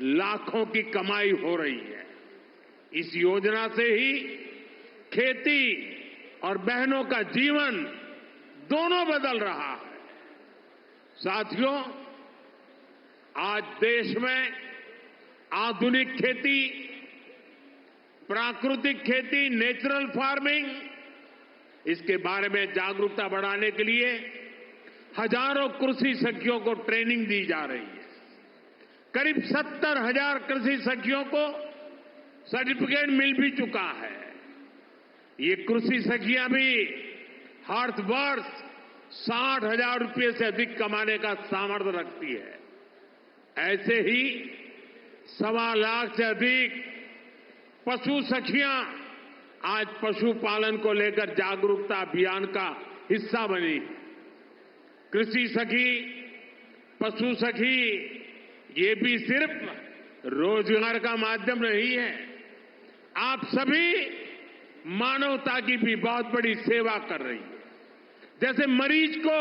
लाखों की कमाई हो रही है। इस योजना से ही खेती और बहनों का जीवन दोनों बदल रहा है। साथियों, आज देश में आधुनिक खेती, प्राकृतिक खेती, नेचुरल फार्मिंग, इसके बारे में जागरूकता बढ़ाने के लिए हजारों कृषि सखियों को ट्रेनिंग दी जा रही है। करीब 70,000 कृषि सखियों को सर्टिफिकेट मिल भी चुका है। ये कृषि सखियां भी हर वर्ष 60,000 रुपये से अधिक कमाने का सामर्थ्य रखती है। ऐसे ही 1.25 लाख से अधिक पशु सखियां आज पशुपालन को लेकर जागरूकता अभियान का हिस्सा बनी। कृषि सखी, पशु सखी, ये भी सिर्फ रोजगार का माध्यम नहीं है। आप सभी मानवता की भी बहुत बड़ी सेवा कर रही है। जैसे मरीज को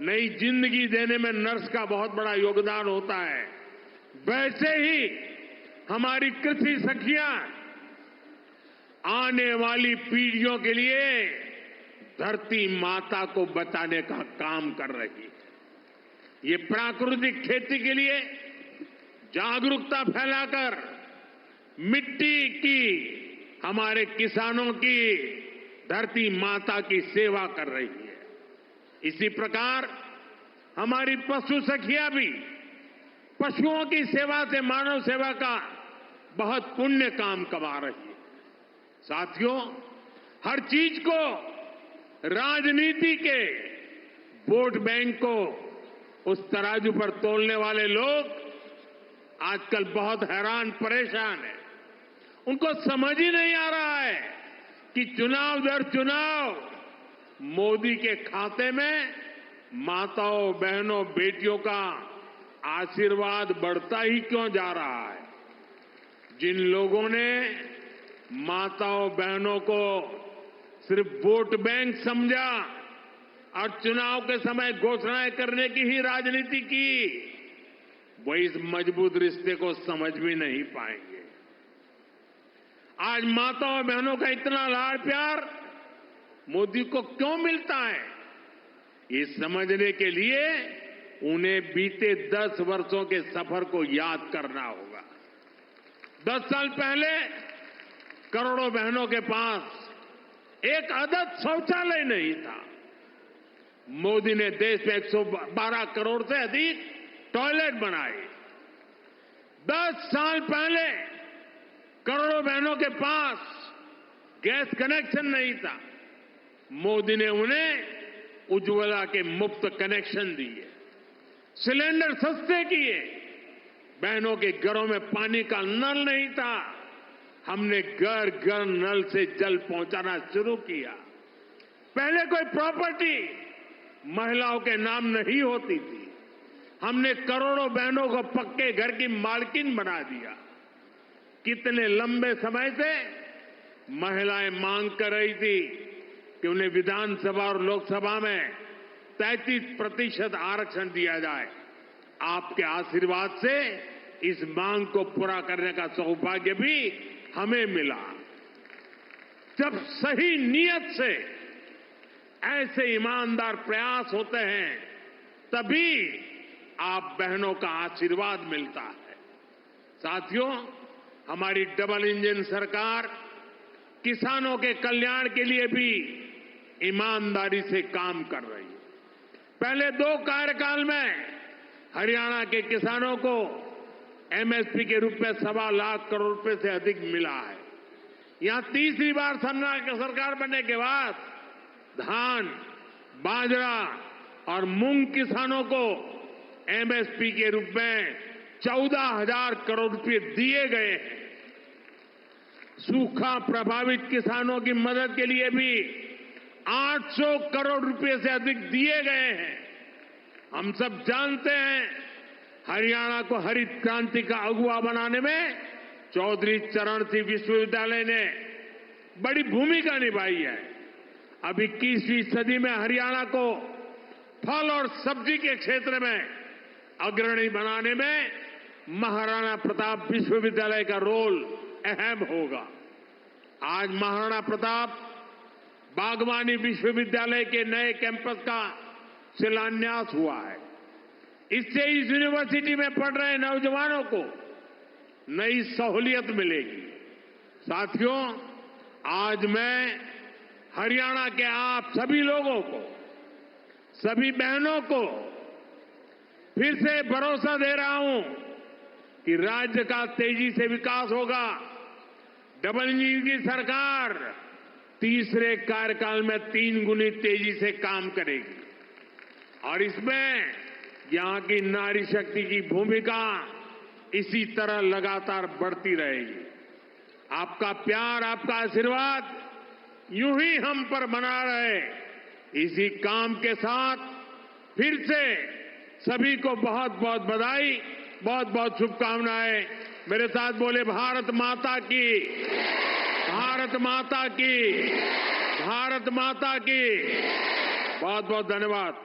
नई जिंदगी देने में नर्स का बहुत बड़ा योगदान होता है, वैसे ही हमारी कृषि सखियां आने वाली पीढ़ियों के लिए धरती माता को बचाने का काम कर रही है। ये प्राकृतिक खेती के लिए जागरूकता फैलाकर मिट्टी की, हमारे किसानों की, धरती माता की सेवा कर रही है। इसी प्रकार हमारी पशु सखियां भी पशुओं की सेवा से मानव सेवा का बहुत पुण्य काम कमा रही है। साथियों, हर चीज को राजनीति के वोट बैंक को उस तराजू पर तोलने वाले लोग आजकल बहुत हैरान परेशान हैं। उनको समझ ही नहीं आ रहा है कि चुनाव दर चुनाव मोदी के खाते में माताओं, बहनों, बेटियों का आशीर्वाद बढ़ता ही क्यों जा रहा है। जिन लोगों ने माताओं, बहनों को सिर्फ वोट बैंक समझा और चुनाव के समय घोषणाएं करने की ही राजनीति की, वो इस मजबूत रिश्ते को समझ भी नहीं पाएंगे। आज माताओं और बहनों का इतना लाड़ प्यार मोदी को क्यों मिलता है, ये समझने के लिए उन्हें बीते 10 वर्षों के सफर को याद करना होगा। 10 साल पहले करोड़ों बहनों के पास एक आदत शौचालय नहीं था। मोदी ने देश में 112 करोड़ से अधिक टॉयलेट बनाए। 10 साल पहले करोड़ों बहनों के पास गैस कनेक्शन नहीं था। मोदी ने उन्हें उज्ज्वला के मुफ्त कनेक्शन दिए, सिलेंडर सस्ते किए। बहनों के घरों में पानी का नल नहीं था, हमने घर घर नल से जल पहुंचाना शुरू किया। पहले कोई प्रॉपर्टी महिलाओं के नाम नहीं होती थी, हमने करोड़ों बहनों को पक्के घर की मालकिन बना दिया। कितने लंबे समय से महिलाएं मांग कर रही थी कि उन्हें विधानसभा और लोकसभा में 33% आरक्षण दिया जाए। आपके आशीर्वाद से इस मांग को पूरा करने का सौभाग्य भी हमें मिला। जब सही नियत से ऐसे ईमानदार प्रयास होते हैं तभी आप बहनों का आशीर्वाद मिलता है। साथियों, हमारी डबल इंजन सरकार किसानों के कल्याण के लिए भी ईमानदारी से काम कर रही है। पहले 2 कार्यकाल में हरियाणा के किसानों को एमएसपी के रूप में 1.25 लाख करोड़ रुपए से अधिक मिला है। यहां तीसरी बार सरकार बनने के बाद धान, बाजरा और मूंग किसानों को एमएसपी के रूप में 14,000 करोड़ रुपए दिए गए हैं। सूखा प्रभावित किसानों की मदद के लिए भी 800 करोड़ रुपए से अधिक दिए गए हैं। हम सब जानते हैं हरियाणा को हरित क्रांति का अगुवा बनाने में चौधरी चरण सिंह विश्वविद्यालय ने बड़ी भूमिका निभाई है। अब 21वीं सदी में हरियाणा को फल और सब्जी के क्षेत्र में अग्रणी बनाने में महाराणा प्रताप विश्वविद्यालय का रोल अहम होगा। आज महाराणा प्रताप बागवानी विश्वविद्यालय के नए कैंपस का शिलान्यास हुआ है। इससे इस यूनिवर्सिटी में पढ़ रहे नौजवानों को नई सहूलियत मिलेगी। साथियों, आज मैं हरियाणा के आप सभी लोगों को, सभी बहनों को फिर से भरोसा दे रहा हूं कि राज्य का तेजी से विकास होगा। डबल इंजन की सरकार तीसरे कार्यकाल में 3 गुनी तेजी से काम करेगी और इसमें यहां की नारी शक्ति की भूमिका इसी तरह लगातार बढ़ती रहेगी। आपका प्यार, आपका आशीर्वाद यूं ही हम पर बना रहे। इसी काम के साथ फिर से सभी को बहुत बहुत बधाई, बहुत बहुत शुभकामनाएं। मेरे साथ बोले भारत माता की, भारत माता की, भारत माता की। बहुत बहुत धन्यवाद।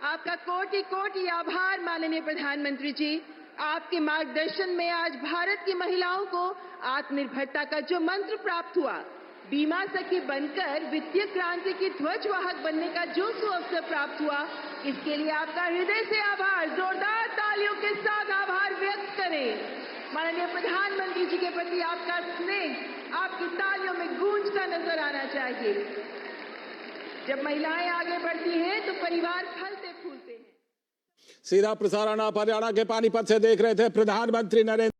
आपका कोटि कोटि आभार माननीय प्रधानमंत्री जी। आपके मार्गदर्शन में आज भारत की महिलाओं को आत्मनिर्भरता का जो मंत्र प्राप्त हुआ, बीमा सखी बनकर वित्तीय क्रांति की ध्वजवाहक बनने का जो अवसर प्राप्त हुआ, इसके लिए आपका हृदय से आभार। जोरदार तालियों के साथ आभार व्यक्त करें। माननीय प्रधानमंत्री जी के प्रति आपका स्नेह आपकी तालियों में गूंजता नजर आना चाहिए। जब महिलाएं आगे बढ़ती हैं तो परिवार फलते फूलते हैं। सीधा प्रसारण आप हरियाणा के पानीपत से देख रहे थे। प्रधानमंत्री नरेंद्र